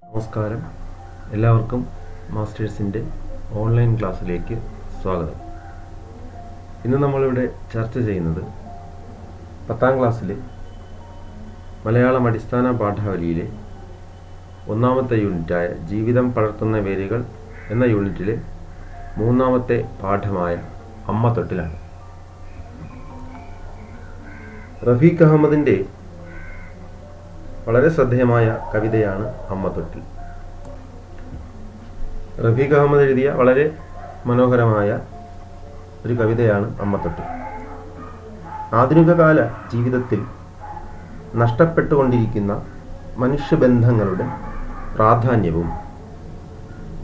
നമസ്കാരം. എല്ലാവർക്കും മാസ്റ്റേഴ്സിൻ്റെ ഓൺലൈൻ ക്ലാസ്സിലേക്ക് സ്വാഗതം. ഇന്ന് നമ്മളിവിടെ ചർച്ച ചെയ്യുന്നത് 10ാം ക്ലാസ്സിലെ മലയാളം അടിസ്ഥാന പാഠാവലിയിലെ 1ാമത്തെ യൂണിറ്റായ ജീവിതം പടർത്തുന്ന വേരുകൾ എന്ന യൂണിറ്റിലെ 3ാമത്തെ പാഠമായ അമ്മത്തൊട്ടിലാണ്. റഫീഖ് അഹമ്മദിൻ്റെ വളരെ ശ്രദ്ധേയമായ കവിതയാണ് അമ്മത്തൊട്ടിൽ. റഫീഖ് അഹമ്മദ് എഴുതിയ വളരെ മനോഹരമായ ഒരു കവിതയാണ് അമ്മത്തൊട്ടിൽ. ആധുനിക കാല ജീവിതത്തിൽ നഷ്ടപ്പെട്ടുകൊണ്ടിരിക്കുന്ന മനുഷ്യബന്ധങ്ങളുടെ പ്രാധാന്യവും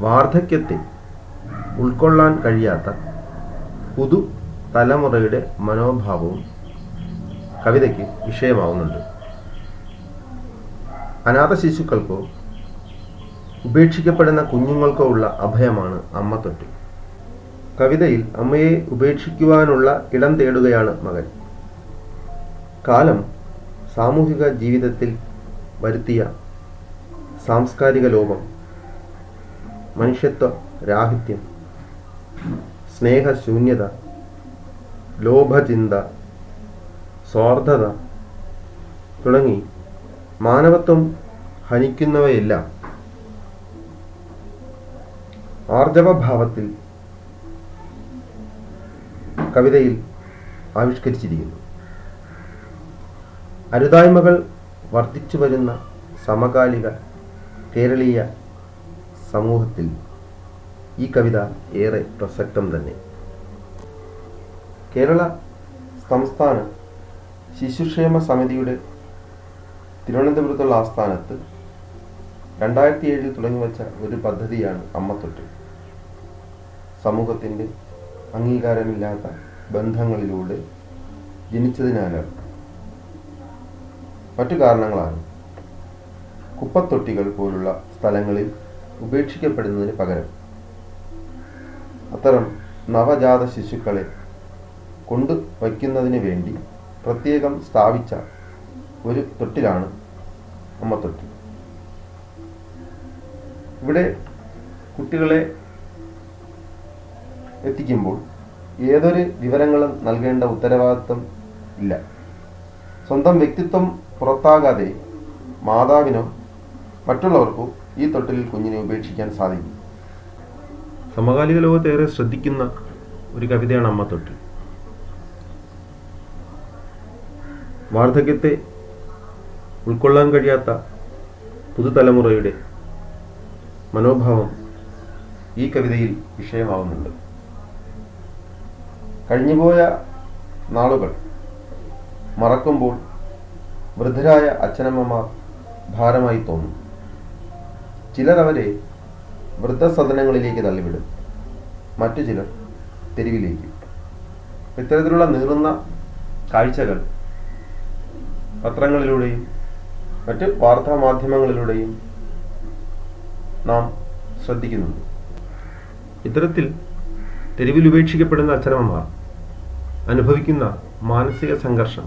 വാർദ്ധക്യത്തെ ഉൾക്കൊള്ളാൻ കഴിയാത്ത പുതു തലമുറയുടെ മനോഭാവവും കവിതയ്ക്ക് വിഷയമാവുന്നുണ്ട്. അനാഥ ശിശുക്കൾക്കോ ഉപേക്ഷിക്കപ്പെടുന്ന കുഞ്ഞുങ്ങൾക്കോ ഉള്ള അഭയമാണ് അമ്മത്തൊട്ടിൽ. കവിതയിൽ അമ്മയെ ഉപേക്ഷിക്കുവാനുള്ള ഇടം തേടുകയാണ് മകൻ. കാലം സാമൂഹിക ജീവിതത്തിൽ വരുത്തിയ സാംസ്കാരിക ലോപം, മനുഷ്യത്വ രാഹിത്യം, സ്നേഹശൂന്യത, ലോഭചിന്ത, സ്വാർത്ഥത തുടങ്ങി മാനവത്വം ഹനിക്കുന്നവയെല്ലാം ആർജവഭാവത്തിൽ കവിതയിൽ ആവിഷ്കരിച്ചിരിക്കുന്നു. അരുതായ്മകൾ വർദ്ധിച്ചു വരുന്ന സമകാലിക കേരളീയ സമൂഹത്തിൽ ഈ കവിത ഏറെ പ്രസക്തം തന്നെ. കേരള സംസ്ഥാന ശിശുക്ഷേമ സമിതിയുടെ തിരുവനന്തപുരത്തുള്ള ആസ്ഥാനത്ത് 2007 തുടങ്ങിവെച്ച ഒരു പദ്ധതിയാണ് അമ്മത്തൊട്ടിൽ. സമൂഹത്തിൻ്റെ അംഗീകാരമില്ലാത്ത ബന്ധങ്ങളിലൂടെ ജനിച്ചതിനാലാണ് മറ്റു കാരണങ്ങളാണ് കുപ്പത്തൊട്ടികൾ പോലുള്ള സ്ഥലങ്ങളിൽ ഉപേക്ഷിക്കപ്പെടുന്നതിന് പകരം അത്തരം നവജാത ശിശുക്കളെ കൊണ്ടുവയ്ക്കുന്നതിന് വേണ്ടി പ്രത്യേകം സ്ഥാപിച്ച ഒരു തൊട്ടിലാണ് അമ്മത്തൊട്ടിൽ. ഇവിടെ കുട്ടികളെ എത്തിക്കുമ്പോൾ ഏതൊരു വിവരങ്ങളും നൽകേണ്ട ഉത്തരവാദിത്വം ഇല്ല. സ്വന്തം വ്യക്തിത്വം പുറത്താകാതെ മാതാവിനോ മറ്റുള്ളവർക്കോ ഈ തൊട്ടിലിൽ കുഞ്ഞിനെ ഉപേക്ഷിക്കാൻ സാധിക്കും. സമകാലിക ലോകത്തേറെ ശ്രദ്ധിക്കുന്ന ഒരു കവിതയാണ് അമ്മത്തൊട്ടിൽ. വാർദ്ധക്യത്തെ ഉൾക്കൊള്ളാൻ കഴിയാത്ത പുതുതലമുറയുടെ മനോഭാവം ഈ കവിതയിൽ വിഷയമാവുന്നുണ്ട്. കഴിഞ്ഞുപോയ നാളുകൾ മറക്കുമ്പോൾ വൃദ്ധരായ അച്ഛനമ്മമാർ ഭാരമായി തോന്നും. ചിലർ അവരെ വൃദ്ധസദനങ്ങളിലേക്ക് തള്ളിവിടും, മറ്റു ചിലർ തെരുവിലേക്ക്. ഇത്തരത്തിലുള്ള നീറുന്ന കാഴ്ചകൾ പത്രങ്ങളിലൂടെയും മറ്റ് വാർത്താമാധ്യമങ്ങളിലൂടെയും നാം ശ്രദ്ധിക്കുന്നുണ്ട്. ഇത്തരത്തിൽ തെരുവിൽ ഉപേക്ഷിക്കപ്പെടുന്ന അച്ഛനമ്മമാർ അനുഭവിക്കുന്ന മാനസിക സംഘർഷം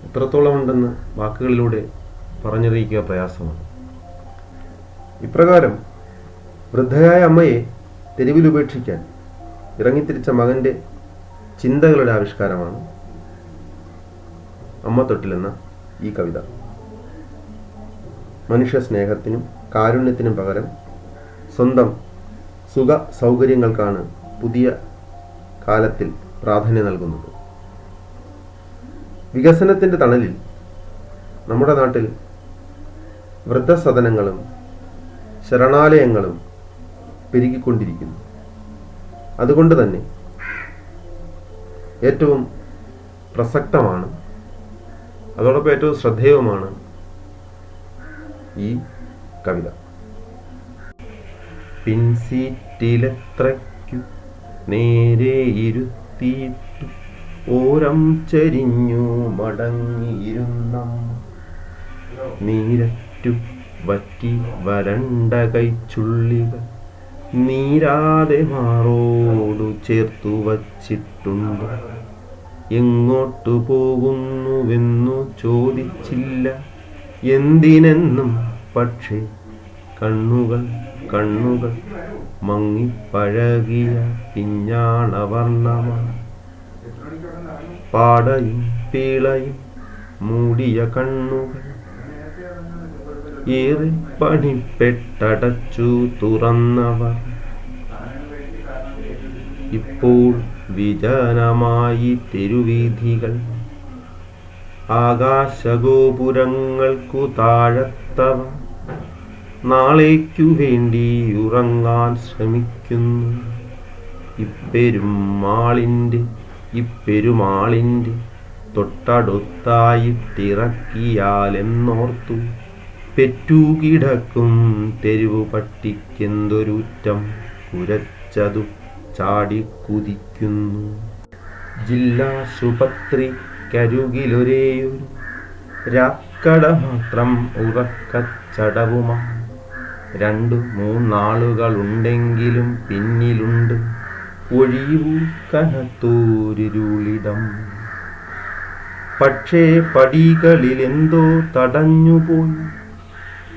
എത്രത്തോളം ഉണ്ടെന്ന് വാക്കുകളിലൂടെ പറഞ്ഞറിയിക്കുക പ്രയാസമാണ്. ഇപ്രകാരം വൃദ്ധയായ അമ്മയെ തെരുവിൽ ഉപേക്ഷിക്കാൻ ഇറങ്ങിത്തിരിച്ച മകൻ്റെ ചിന്തകളുടെ ആവിഷ്കാരമാണ് അമ്മത്തൊട്ടിലെന്ന ഈ കവിത. മനുഷ്യ സ്നേഹത്തിനും കാരുണ്യത്തിനും പകരം സ്വന്തം സുഖ സൗകര്യങ്ങൾക്കാണ് പുതിയ കാലത്തിൽ പ്രാധാന്യം നൽകുന്നത്. വികസനത്തിൻ്റെ തണലിൽ നമ്മുടെ നാട്ടിൽ വൃദ്ധസദനങ്ങളും ശരണാലയങ്ങളും പെരുകിക്കൊണ്ടിരിക്കുന്നു. അതുകൊണ്ട് തന്നെ ഏറ്റവും പ്രസക്തമാണ്, അതോടൊപ്പം ഏറ്റവും ശ്രദ്ധേയവുമാണ് ഈ കവിത. പിൻസീറ്റിലെത്രയ്ക്കു നേരെ ഇരുത്തിയിട്ടു ഓരം ചരിഞ്ഞു മടങ്ങിയിരുന്ന നീരറ്റു വറ്റി വരണ്ട കൈച്ചുള്ളികൾ നീരാതെ മാറോടു ചേർത്തു വച്ചിട്ടുണ്ട്. എങ്ങോട്ടു പോകുന്നുവെന്നു ചോദിച്ചില്ല, എന്തിനെന്നും പക്ഷേ കണ്ണുകൾ കണ്ണുകൾ മങ്ങിപ്പഴകിയ പിഞ്ഞാണവർണ്ണമാണ്. പാടയും പീളയും മൂടിയ കണ്ണുകൾ ഏറെ പണിപ്പെട്ടടച്ചു തുറന്നവർ. ഇപ്പോൾ വിജനമായി തെരുവീഥികൾ, ആകാശഗോപുരങ്ങൾക്കു താഴത്തവ നാളേക്കു വേണ്ടി ഉറങ്ങാൻ ശ്രമിക്കുന്നു. ഇപ്പെരുമാളിൻ്റെ തൊട്ടടുത്തായിട്ടിറക്കിയാലെന്നോർത്തു പെറ്റുകിടക്കും തെരുവു പട്ടിക്കെന്തൊരുറ്റം കുരച്ചതു ചാടിക്കുതിക്കുന്നു. ജില്ലാശുപത്രിക്കരുകിലൊരേയൊരു രാക്കട മാത്രം ഉറക്കച്ചടവുമാണ്. 2-3 നാളുകളുണ്ടെങ്കിലും പിന്നിലുണ്ട് ഒഴിവു കനത്തോരിരുളിടം. പക്ഷേ പടികളിലെന്തോ തടഞ്ഞുപോയി.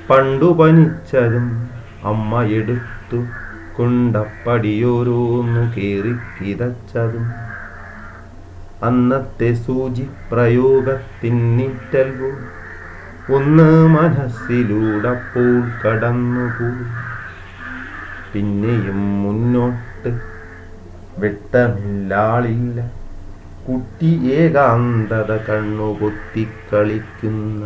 പണ്ടു പനിച്ചതും അമ്മയെടുത്തു കൊണ്ടപ്പടിയോരോന്നു കേറി കിതച്ചതും. അന്നത്തെ സൂചി പ്രയോഗത്തിന്നിറ്റൽവോ ഒന്ന് മനസ്സിലൂടപ്പോൾ കടന്നുപോയി. പിന്നെയും മുന്നോട്ട് വെട്ടമില്ലാളില്ല. കുട്ടി ഏകാന്തത കണ്ണുപൊത്തിക്കളിക്കുന്ന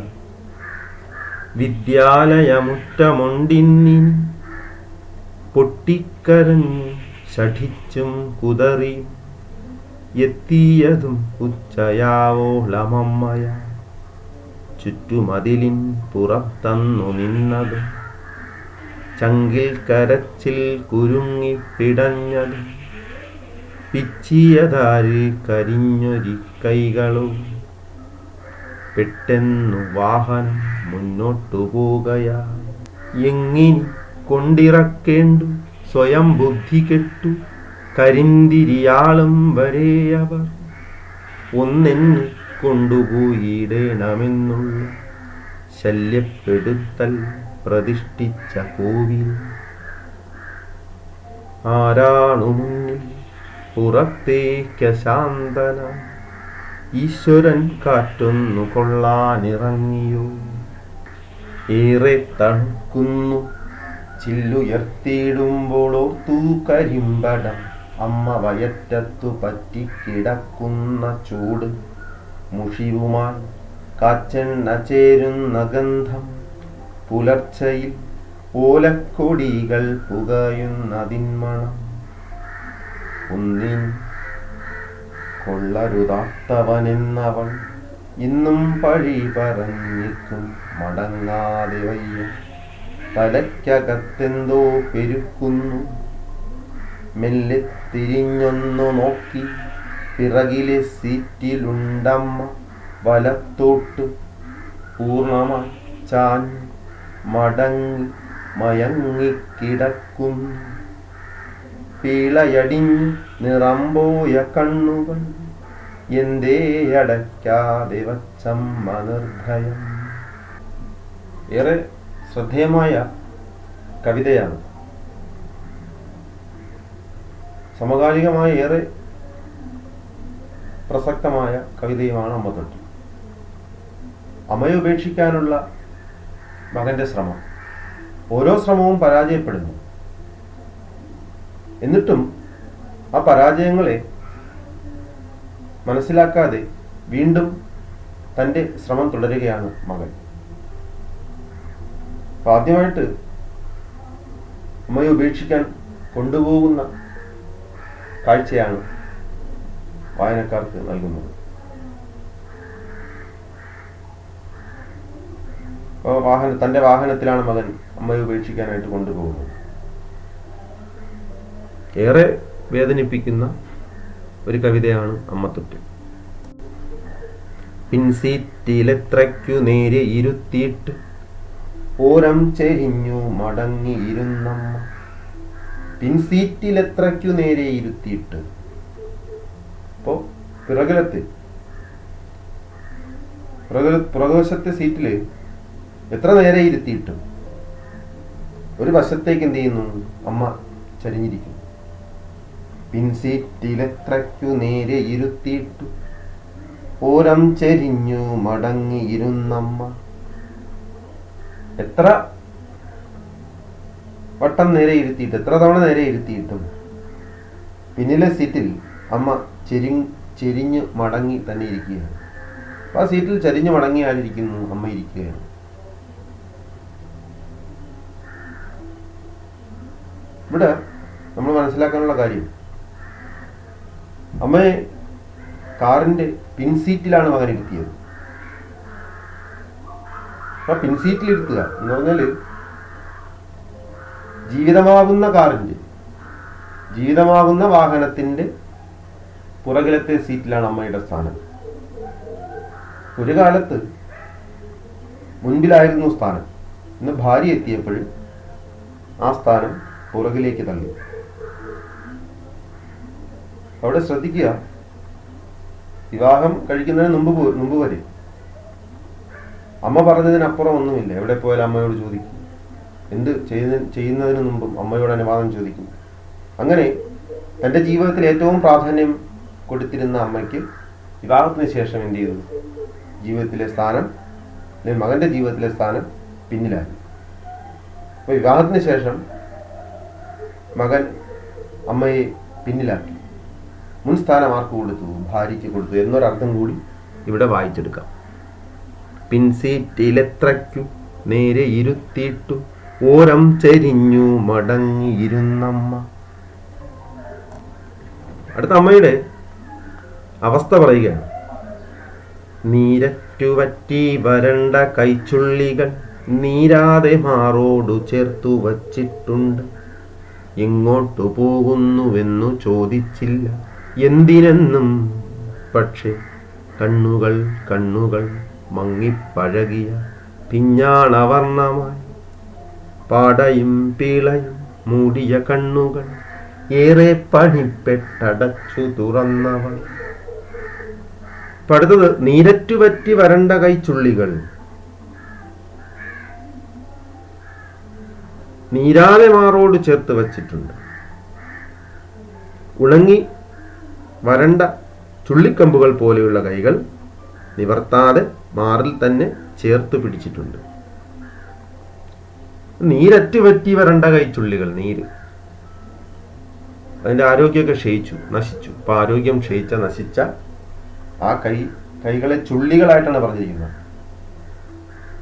വിദ്യാലയമുറ്റമുണ്ടിന്നി പൊട്ടിക്കരഞ്ഞു ശഠിച്ചും കുതറിയും എത്തിയതും ഉച്ചയാവോളമമ്മയ. ചുറ്റുമതിലിൻ പുറത്തന്നു നിന്നതും ചങ്കിൽ കരച്ചിൽ കുരുങ്ങിപ്പിടഞ്ഞതും പിച്ചിയതാര് കരിഞ്ഞൊരി കൈകളോ. പെട്ടെന്നു വാഹനം മുന്നോട്ടു പോകയാ. എങ്ങിനി കൊണ്ടിറക്കേണ്ടു സ്വയം ബുദ്ധി കെട്ടു കരിന്തിരിയാളും വരെയവർ. ഒന്നെന്നെ കൊണ്ടുപോയിടണമെന്നുള്ള ശല്യപ്പെടുത്തൽ പ്രതിഷ്ഠിച്ച കോവിൽ. ആരാണു മുന്നിൽ പുറത്തേക്കശാന്തന ഈശ്വരൻ കാറ്റൊന്നു കൊള്ളാനിറങ്ങിയോ. ഏറെ തണുക്കുന്നു ചില്ലുയർത്തിയിടുമ്പോൾ ഓർത്തു കരിമ്പടം അമ്മ വയറ്റത്തു പറ്റിക്കിടക്കുന്ന ചൂട്. മുഷിവുമായി കാച്ചെണ്ണ ചേരുന്ന ഗന്ധം. പുലർച്ചയിൽ ഓലക്കൊടികൾ പുകയുന്നതിന്മണം. ഒന്നിൻ കൊള്ളരുതാത്തവനെന്നവൾ ഇന്നും പഴി പറഞ്ഞിട്ടും മടങ്ങാതെ വയ്യ. തലയ്ക്കകത്തെന്തോ പെരുക്കുന്നു. മെല്ലെ തിരിഞ്ഞൊന്നു നോക്കി പിറകിലെ സീറ്റിലുണ്ടമ്മ. വലത്തോട്ട് പൂർണ്ണമായി ചാഞ്ഞ് മടങ്ങി മയങ്ങിക്കിടക്കുന്നു. പീളയടിഞ്ഞ് നിറമ്പോയ കണ്ണുകൾ എന്തേ അടയ്ക്കാതെ വച്ചമ്മ നിർഭയം. ഏറെ ശ്രദ്ധേയമായ കവിതയാണ്. സമകാലികമായ ഏറെ പ്രസക്തമായ കവിതയുമാണ് അമ്മത്തൊട്ടി. അമ്മയെ ഉപേക്ഷിക്കാനുള്ള മകന്റെ ശ്രമം, ഓരോ ശ്രമവും പരാജയപ്പെടുന്നു. എന്നിട്ടും ആ പരാജയങ്ങളെ മനസ്സിലാക്കാതെ വീണ്ടും തൻ്റെ ശ്രമം തുടരുകയാണ് മകൻ. ആദ്യമായിട്ട് അമ്മയെ ഉപേക്ഷിക്കാൻ കൊണ്ടുപോകുന്ന കാഴ്ചയാണ് വായനക്കാർക്ക് നൽകുന്നത്. തൻ്റെ വാഹനത്തിലാണ് മകൻ അമ്മയെ ഉപേക്ഷിക്കാനായിട്ട് കൊണ്ടുപോകുന്നത്. ഏറെ വേദനിപ്പിക്കുന്ന ഒരു കവിതയാണ് അമ്മത്തൊട്ടി. പിൻസീറ്റിലെത്രയ്ക്കു നേരെ ഇരുത്തിയിട്ട് ഓരം ചെരിഞ്ഞു മടങ്ങിയിരുന്നമ്മ. പിൻസീറ്റിലെത്രയ്ക്കു നേരെ ഇരുത്തിയിട്ട്. അപ്പോ പുറകുവശത്തെ സീറ്റില് എത്ര നേരെ ഇരുത്തിയിട്ടു. ഒരു വശത്തേക്ക് എന്ത് ചെയ്യുന്നു, അമ്മ ചരിഞ്ഞിരിക്കുന്നു. പിൻസീറ്റിലെത്രയ്ക്കു നേരെ ഇരുത്തിയിട്ടു ഓരം ചെരിഞ്ഞു മടങ്ങിയിരുന്നമ്മ. എത്ര വട്ടം നേരെ ഇരുത്തിയിട്ട്, എത്ര തവണ നേരെ ഇരുത്തിയിട്ടും പിന്നിലെ സീറ്റിൽ അമ്മ ചെരിഞ്ഞു മടങ്ങി തന്നെ ഇരിക്കുകയാണ്. ആ സീറ്റിൽ ചരിഞ്ഞു മടങ്ങി ആരിയ്ക്കുന്നു, അമ്മ ഇരിക്കുകയാണ്. ഇവിടെ നമ്മൾ മനസ്സിലാക്കാനുള്ള കാര്യം, അമ്മയെ കാറിന്റെ പിൻസീറ്റിലാണ് മകൻ ഇരുത്തിയത്. ആ പിൻസീറ്റിൽ ഇരുത്തുക എന്ന് പറഞ്ഞാല് ജീവിതമാകുന്ന കാറിന്റെ, ജീവിതമാകുന്ന വാഹനത്തിന്റെ പുറകിലത്തെ സീറ്റിലാണ് അമ്മയുടെ സ്ഥാനം. ഒരു കാലത്ത് മുൻപിലായിരുന്നു സ്ഥാനം. ഇന്ന് ഭാര്യ എത്തിയപ്പോൾ ആ സ്ഥാനം പുറകിലേക്ക് തള്ളി. അവിടെ ശ്രദ്ധിക്കുക, വിവാഹം കഴിക്കുന്നതിന് മുമ്പ് വരെ അമ്മ പറഞ്ഞതിനപ്പുറം ഒന്നുമില്ല. എവിടെ പോയാലും അമ്മയോട് ചോദിക്കും. എന്ത് ചെയ്യുന്നതിന് മുമ്പും അമ്മയോട് അനുവാദം ചോദിക്കും. അങ്ങനെ തൻ്റെ ജീവിതത്തിൽ ഏറ്റവും പ്രാധാന്യം കൊടുത്തിരുന്ന അമ്മയ്ക്ക് വിവാഹത്തിന് ശേഷം എന്ത് ചെയ്തു, ജീവിതത്തിലെ സ്ഥാനം, അല്ലെങ്കിൽ മകന്റെ ജീവിതത്തിലെ സ്ഥാനം പിന്നിലായി. അപ്പൊ വിവാഹത്തിന് ശേഷം മകൻ അമ്മയെ പിന്നിലാക്കി. മുൻസ്ഥാനം ആർക്ക് കൊടുത്തു, ഭാര്യയ്ക്ക് കൊടുത്തു എന്നൊരർത്ഥം കൂടി ഇവിടെ വായിച്ചെടുക്കാം. പിൻസീറ്റിലെത്രയ്ക്കു നേരെ ഇരുത്തിയിട്ടു ഓരം ചെരിഞ്ഞു മടങ്ങിയിരുന്നമ്മ. അടുത്ത അമ്മയുടെ അവസ്ഥ പറയുകയാണ്. നീരറ്റുവറ്റി വരണ്ട കൈച്ചുള്ളികൾ നീരാതെ മാറോടു ചേർത്തു വച്ചിട്ടുണ്ട്. എങ്ങോട്ടു പോകുന്നുവെന്നു ചോദിച്ചില്ല എന്തിനെന്നും. പക്ഷെ കണ്ണുകൾ കണ്ണുകൾ മങ്ങിപ്പഴകിയ പിഞ്ഞാണവർണ്ണമായി പാടയും പീളയും മൂടിയ കണ്ണുകൾ ഏറെ പണിപ്പെട്ടടച്ചു തുറന്നവൾ. അടുത്തത് നീരറ്റുപറ്റി വരണ്ട കൈച്ചുള്ളികൾ നീരാതെ മാറോട് ചേർത്ത് വച്ചിട്ടുണ്ട്. ഉണങ്ങി വരണ്ട ചുള്ളിക്കമ്പുകൾ പോലെയുള്ള കൈകൾ നിവർത്താതെ മാറിൽ തന്നെ ചേർത്ത് പിടിച്ചിട്ടുണ്ട്. നീരറ്റുപറ്റി വരണ്ട കൈച്ചുള്ളികൾ, നീര്, അതിന്റെ ആരോഗ്യമൊക്കെ ക്ഷയിച്ചു, നശിച്ചു. അപ്പൊ ആരോഗ്യം ക്ഷയിച്ച നശിച്ച ആ കൈകളെ ചുള്ളികളായിട്ടാണ് പറഞ്ഞിരിക്കുന്നത്.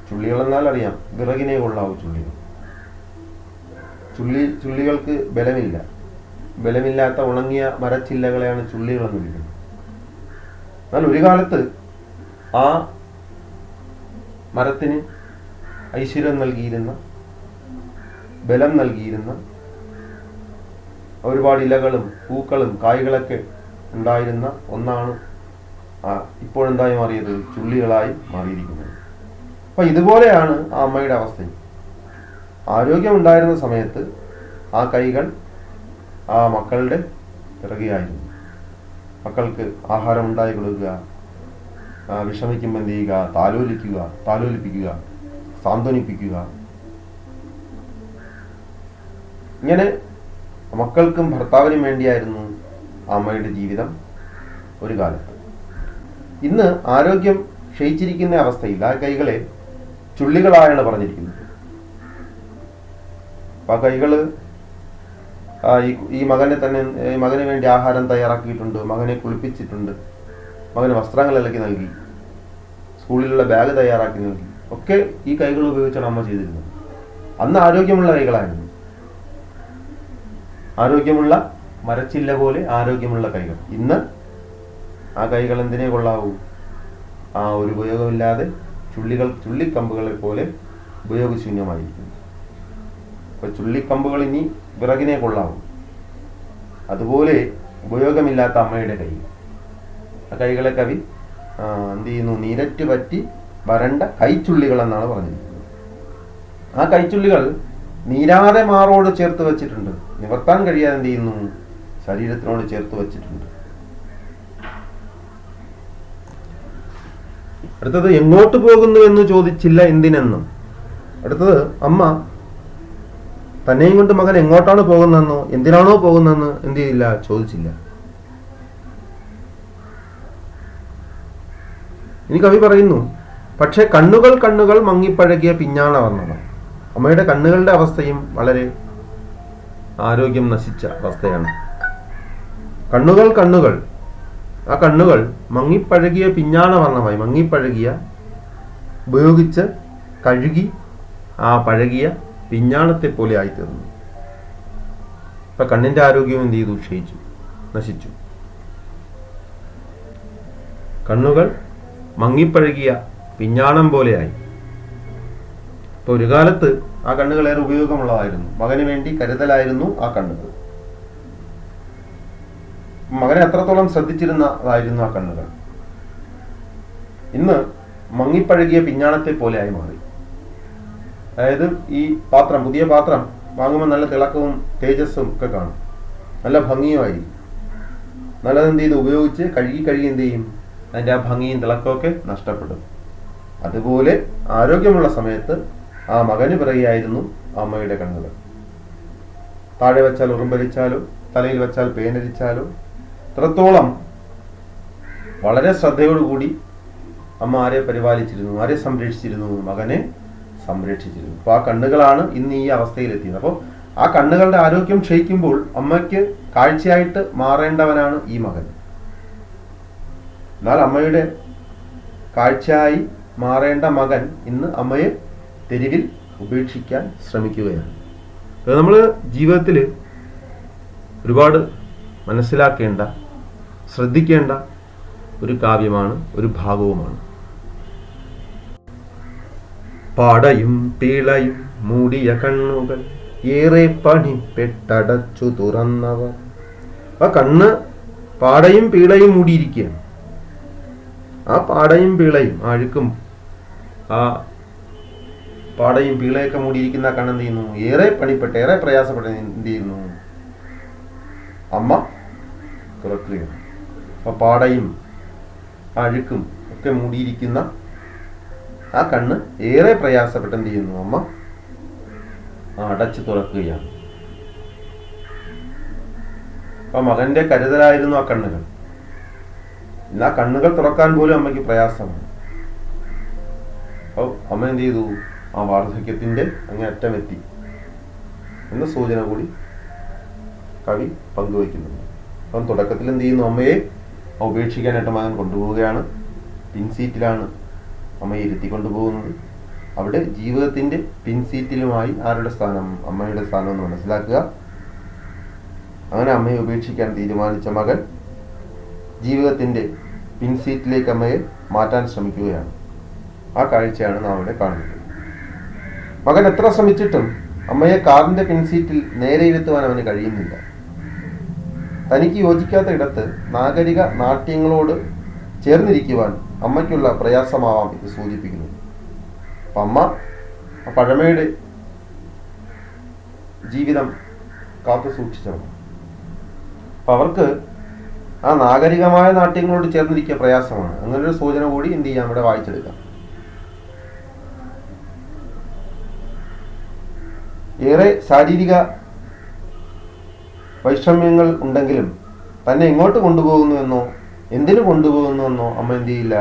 ചുള്ളികൾ എന്നാൽ അറിയാം, വിറകിനെ കൊള്ളാവൂ ചുള്ളികൾ. ചുള്ളികൾക്ക് ബലമില്ലാത്ത ഉണങ്ങിയ മരച്ചില്ലകളെയാണ് ചുള്ളികൾ എന്ന് വിളിക്കുന്നത്. എന്നാൽ ഒരു കാലത്ത് ആ മരത്തിന് ഐശ്വര്യം നൽകിയിരുന്ന, ബലം നൽകിയിരുന്ന, ഒരുപാട് ഇലകളും പൂക്കളും കായ്കളൊക്കെ ഉണ്ടായിരുന്ന ഒന്നാണ് ഇപ്പോഴെന്തായി മാറിയത്, ചുള്ളികളായി മാറിയിരിക്കുന്നത്. അപ്പൊ ഇതുപോലെയാണ് ആ അമ്മയുടെ അവസ്ഥ. ആരോഗ്യം ഉണ്ടായിരുന്ന സമയത്ത് ആ കൈകൾ ആ മക്കളുടെ പിറകെയായിരുന്നു. മക്കൾക്ക് ആഹാരം ഉണ്ടായി കൊടുക്കുക, വിഷമിക്കുമ്പോൾ എന്ത് ചെയ്യുക, താലോലിപ്പിക്കുക, സാന്ത്വനിപ്പിക്കുക. ഇങ്ങനെ മക്കൾക്കും ഭർത്താവിനും വേണ്ടിയായിരുന്നു ആ അമ്മയുടെ ജീവിതം ഒരു കാലത്ത്. ഇന്ന് ആരോഗ്യം ക്ഷയിച്ചിരിക്കുന്ന അവസ്ഥയിൽ ആ കൈകളെ ചുള്ളികളായാണ് പറഞ്ഞിരിക്കുന്നത്. ആ കൈകള് ഈ മകന് വേണ്ടി ആഹാരം തയ്യാറാക്കിയിട്ടുണ്ട്, മകനെ കുളിപ്പിച്ചിട്ടുണ്ട്, മകന് വസ്ത്രങ്ങൾ ഇളക്കി നൽകി, സ്കൂളിലുള്ള ബാഗ് തയ്യാറാക്കി നൽകി, ഒക്കെ ഈ കൈകൾ ഉപയോഗിച്ചാണ് അമ്മ ചെയ്തിരുന്നത്. അന്ന് ആരോഗ്യമുള്ള കൈകളായിരുന്നു, ആരോഗ്യമുള്ള മരച്ചില്ല പോലെ ആരോഗ്യമുള്ള കൈകൾ. ഇന്ന് ആ കൈകൾ എന്തിനെ കൊള്ളാവൂ, ആ ഒരു ഉപയോഗമില്ലാതെ ചുള്ളിക്കമ്പുകളെ പോലെ ഉപയോഗശൂന്യമായിരിക്കുന്നു. അപ്പൊ ചുള്ളിക്കമ്പുകൾ ഇനി വിറകിനെ കൊള്ളാവും. അതുപോലെ ഉപയോഗമില്ലാത്ത അമ്മയുടെ കൈ, ആ കൈകളെ കവി എന്ത് ചെയ്യുന്നു, നീരറ്റ് പറ്റി വരണ്ട കൈച്ചുള്ളികൾ എന്നാണ് പറഞ്ഞിരിക്കുന്നത്. ആ കൈച്ചുള്ളികൾ നീരാതെ മാറോട് ചേർത്ത് വെച്ചിട്ടുണ്ട്, നിവർത്താൻ കഴിയാതെ എന്ത് ചെയ്യുന്നു, ശരീരത്തിനോട് ചേർത്ത് വെച്ചിട്ടുണ്ട്. അടുത്തത് എങ്ങോട്ട് പോകുന്നു എന്ന് ചോദിച്ചില്ല എന്തിനെന്നും. അടുത്തത് അമ്മ തന്നെയും കൊണ്ട് മകൻ എങ്ങോട്ടാണ് പോകുന്നതെന്നോ എന്തിനാണോ പോകുന്നതെന്ന് എന്ത് ചെയ്തില്ല, ചോദിച്ചില്ല. ഇനി കവി പറയുന്നു, പക്ഷെ കണ്ണുകൾ മങ്ങിപ്പഴകിയ പിഞ്ഞാണ വർണ്ണമാണ്. അമ്മയുടെ കണ്ണുകളുടെ അവസ്ഥയും വളരെ ആരോഗ്യം നശിച്ച അവസ്ഥയാണ്. കണ്ണുകൾ ആ കണ്ണുകൾ മങ്ങിപ്പഴകിയ പിഞ്ഞാണ വർണ്ണമായി, മങ്ങിപ്പഴകിയ, ഉപയോഗിച്ച് കഴുകി ആ പഴകിയ പിഞ്ഞാണത്തെ പോലെ ആയിത്തീർന്നു. അപ്പൊ കണ്ണിന്റെ ആരോഗ്യം എന്ത് ചെയ്തു, ക്ഷയിച്ചു, നശിച്ചു. കണ്ണുകൾ മങ്ങിപ്പഴകിയ പിഞ്ഞാണം പോലെയായി. ഇപ്പൊ ഒരു കാലത്ത് ആ കണ്ണുകൾ ഏറെ ഉപയോഗമുള്ളതായിരുന്നു. മകന് വേണ്ടി കരുതലായിരുന്നു ആ കണ്ണുകൾ. മകനെ അത്രത്തോളം ശ്രദ്ധിച്ചിരുന്നതായിരുന്നു ആ കണ്ണുകൾ. ഇന്ന് മങ്ങിപ്പഴകിയ പിഞ്ഞാണത്തെ പോലെയായി മാറി. അതായത് ഈ പാത്രം, പുതിയ പാത്രം വാങ്ങുമ്പോൾ നല്ല തിളക്കവും തേജസ്സും ഒക്കെ കാണും, നല്ല ഭംഗിയുമായിരിക്കും. നല്ലതെന്ത് ചെയ്ത് ഉപയോഗിച്ച് കഴുകി എന്ത് ചെയ്യും, അതിൻ്റെ ആ ഭംഗിയും തിളക്കമൊക്കെ നഷ്ടപ്പെടും. അതുപോലെ ആരോഗ്യമുള്ള സമയത്ത് ആ മകന് പിറകെയായിരുന്നു അമ്മയുടെ കണ്ണുകൾ. താഴെ വെച്ചാൽ ഉറുമ്പരിച്ചാലോ തലയിൽ വെച്ചാൽ പേനരിച്ചാലോ ഇത്രത്തോളം വളരെ ശ്രദ്ധയോടുകൂടി അമ്മ ആരെ പരിപാലിച്ചിരുന്നു, ആരെ സംരക്ഷിച്ചിരുന്നു, മകനെ സംരക്ഷിച്ചിരുന്നു. അപ്പോൾ ആ കണ്ണുകളാണ് ഇന്ന് ഈ അവസ്ഥയിലെത്തിയത്. അപ്പോൾ ആ കണ്ണുകളുടെ ആരോഗ്യം ക്ഷയിക്കുമ്പോൾ അമ്മയ്ക്ക് കാഴ്ചയായിട്ട് മാറേണ്ടവനാണ് ഈ മകൻ. എന്നാൽ അമ്മയുടെ കാഴ്ചയായി മാറേണ്ട മകൻ ഇന്ന് അമ്മയെ തെരുവിൽ ഉപേക്ഷിക്കാൻ ശ്രമിക്കുകയാണ്. അത് നമ്മൾ ജീവിതത്തിൽ ഒരുപാട് മനസ്സിലാക്കേണ്ട, ശ്രദ്ധിക്കേണ്ട ഒരു കാവ്യമാണ്, ഒരു ഭാഗവുമാണ്. പാടയും പീളയും മൂടിയ കണ്ണുകൾ ഏറെ പണിപ്പെട്ടടച്ചു തുറന്നവർ. ആ കണ്ണ് പാടയും പീളയും മൂടിയിരിക്കുകയാണ്. ആ പാടയും പീളയും, ആ അഴുക്കും ആ പാടയും പീളയൊക്കെ മൂടിയിരിക്കുന്ന കണ്ണെന്ത് ചെയ്യുന്നു, ഏറെ പണിപ്പെട്ട് ഏറെ പ്രയാസപ്പെട്ട് എന്ത് ചെയ്യുന്നു, അമ്മ തുറക്കുകയാണ്. അപ്പൊ പാടയും ആ അഴുക്കും ഒക്കെ മൂടിയിരിക്കുന്ന ആ കണ്ണ് ഏറെ പ്രയാസപ്പെട്ട് എന്ത് ചെയ്യുന്നു, അമ്മ അടച്ചു തുറക്കുകയാണ്. അപ്പൊ മകന്റെ കരുതലായിരുന്നു ആ കണ്ണുകൾ. ഇന്ന് ആ കണ്ണുകൾ തുറക്കാൻ പോലും അമ്മയ്ക്ക് പ്രയാസമാണ്. അപ്പോൾ അമ്മ എന്ത് ചെയ്തു, ആ വാർദ്ധക്യത്തിന്റെ അങ്ങേയറ്റം എത്തി എന്ന സൂചന കൂടി കവി പങ്കുവയ്ക്കുന്നുണ്ട്. അപ്പം തുടക്കത്തിൽ എന്ത് ചെയ്യുന്നു, അമ്മയെ ഉപേക്ഷിക്കാനായിട്ട് മകൻ കൊണ്ടുപോവുകയാണ്. പിൻസീറ്റിലാണ് അമ്മയെ ഇരുത്തി കൊണ്ടുപോകുന്നത്. അവിടെ ജീവിതത്തിന്റെ പിൻസീറ്റിലുമായി ആരുടെ സ്ഥാനം, അമ്മയുടെ സ്ഥാനം എന്ന് മനസ്സിലാക്കുക. അങ്ങനെ അമ്മയെ ഉപേക്ഷിക്കാൻ തീരുമാനിച്ച മകൻ ജീവിതത്തിന്റെ പിൻസീറ്റിലേക്ക് അമ്മയെ മാറ്റാൻ ശ്രമിക്കുകയാണ്. ആ കാഴ്ചയാണ് നാം ഇവിടെ കാണുന്നത്. മകൻ എത്ര ശ്രമിച്ചിട്ടും അമ്മയെ കാറിന്റെ പിൻസീറ്റിൽ നേരെ ഇരുത്തുവാൻ അവന് കഴിയുന്നില്ല. തനിക്ക് യോജിക്കാത്ത ഇടത്ത് നാഗരിക നാട്യങ്ങളോട് ചേർന്നിരിക്കുവാൻ അമ്മയ്ക്കുള്ള പ്രയാസമാവാം ഇത് സൂചിപ്പിക്കുന്നത്. അപ്പം അമ്മ പഴമയുടെ ജീവിതം കാത്തു സൂക്ഷിച്ചവർ. അപ്പം അവർക്ക് ആ നാഗരികമായ നാട്യങ്ങളോട് ചേർന്നിരിക്കുക പ്രയാസമാണ്. അങ്ങനൊരു സൂചന കൂടി എന്ത് ചെയ്യാം, ഇവിടെ വായിച്ചെടുക്കാം. ഏറെ ശാരീരിക വൈഷമ്യങ്ങൾ ഉണ്ടെങ്കിലും തന്നെ എങ്ങോട്ട് കൊണ്ടുപോകുന്നുവെന്നോ എന്തിനു കൊണ്ടുപോകുന്നുവെന്നോ അമ്മ എന്ത് ചെയ്യില്ല,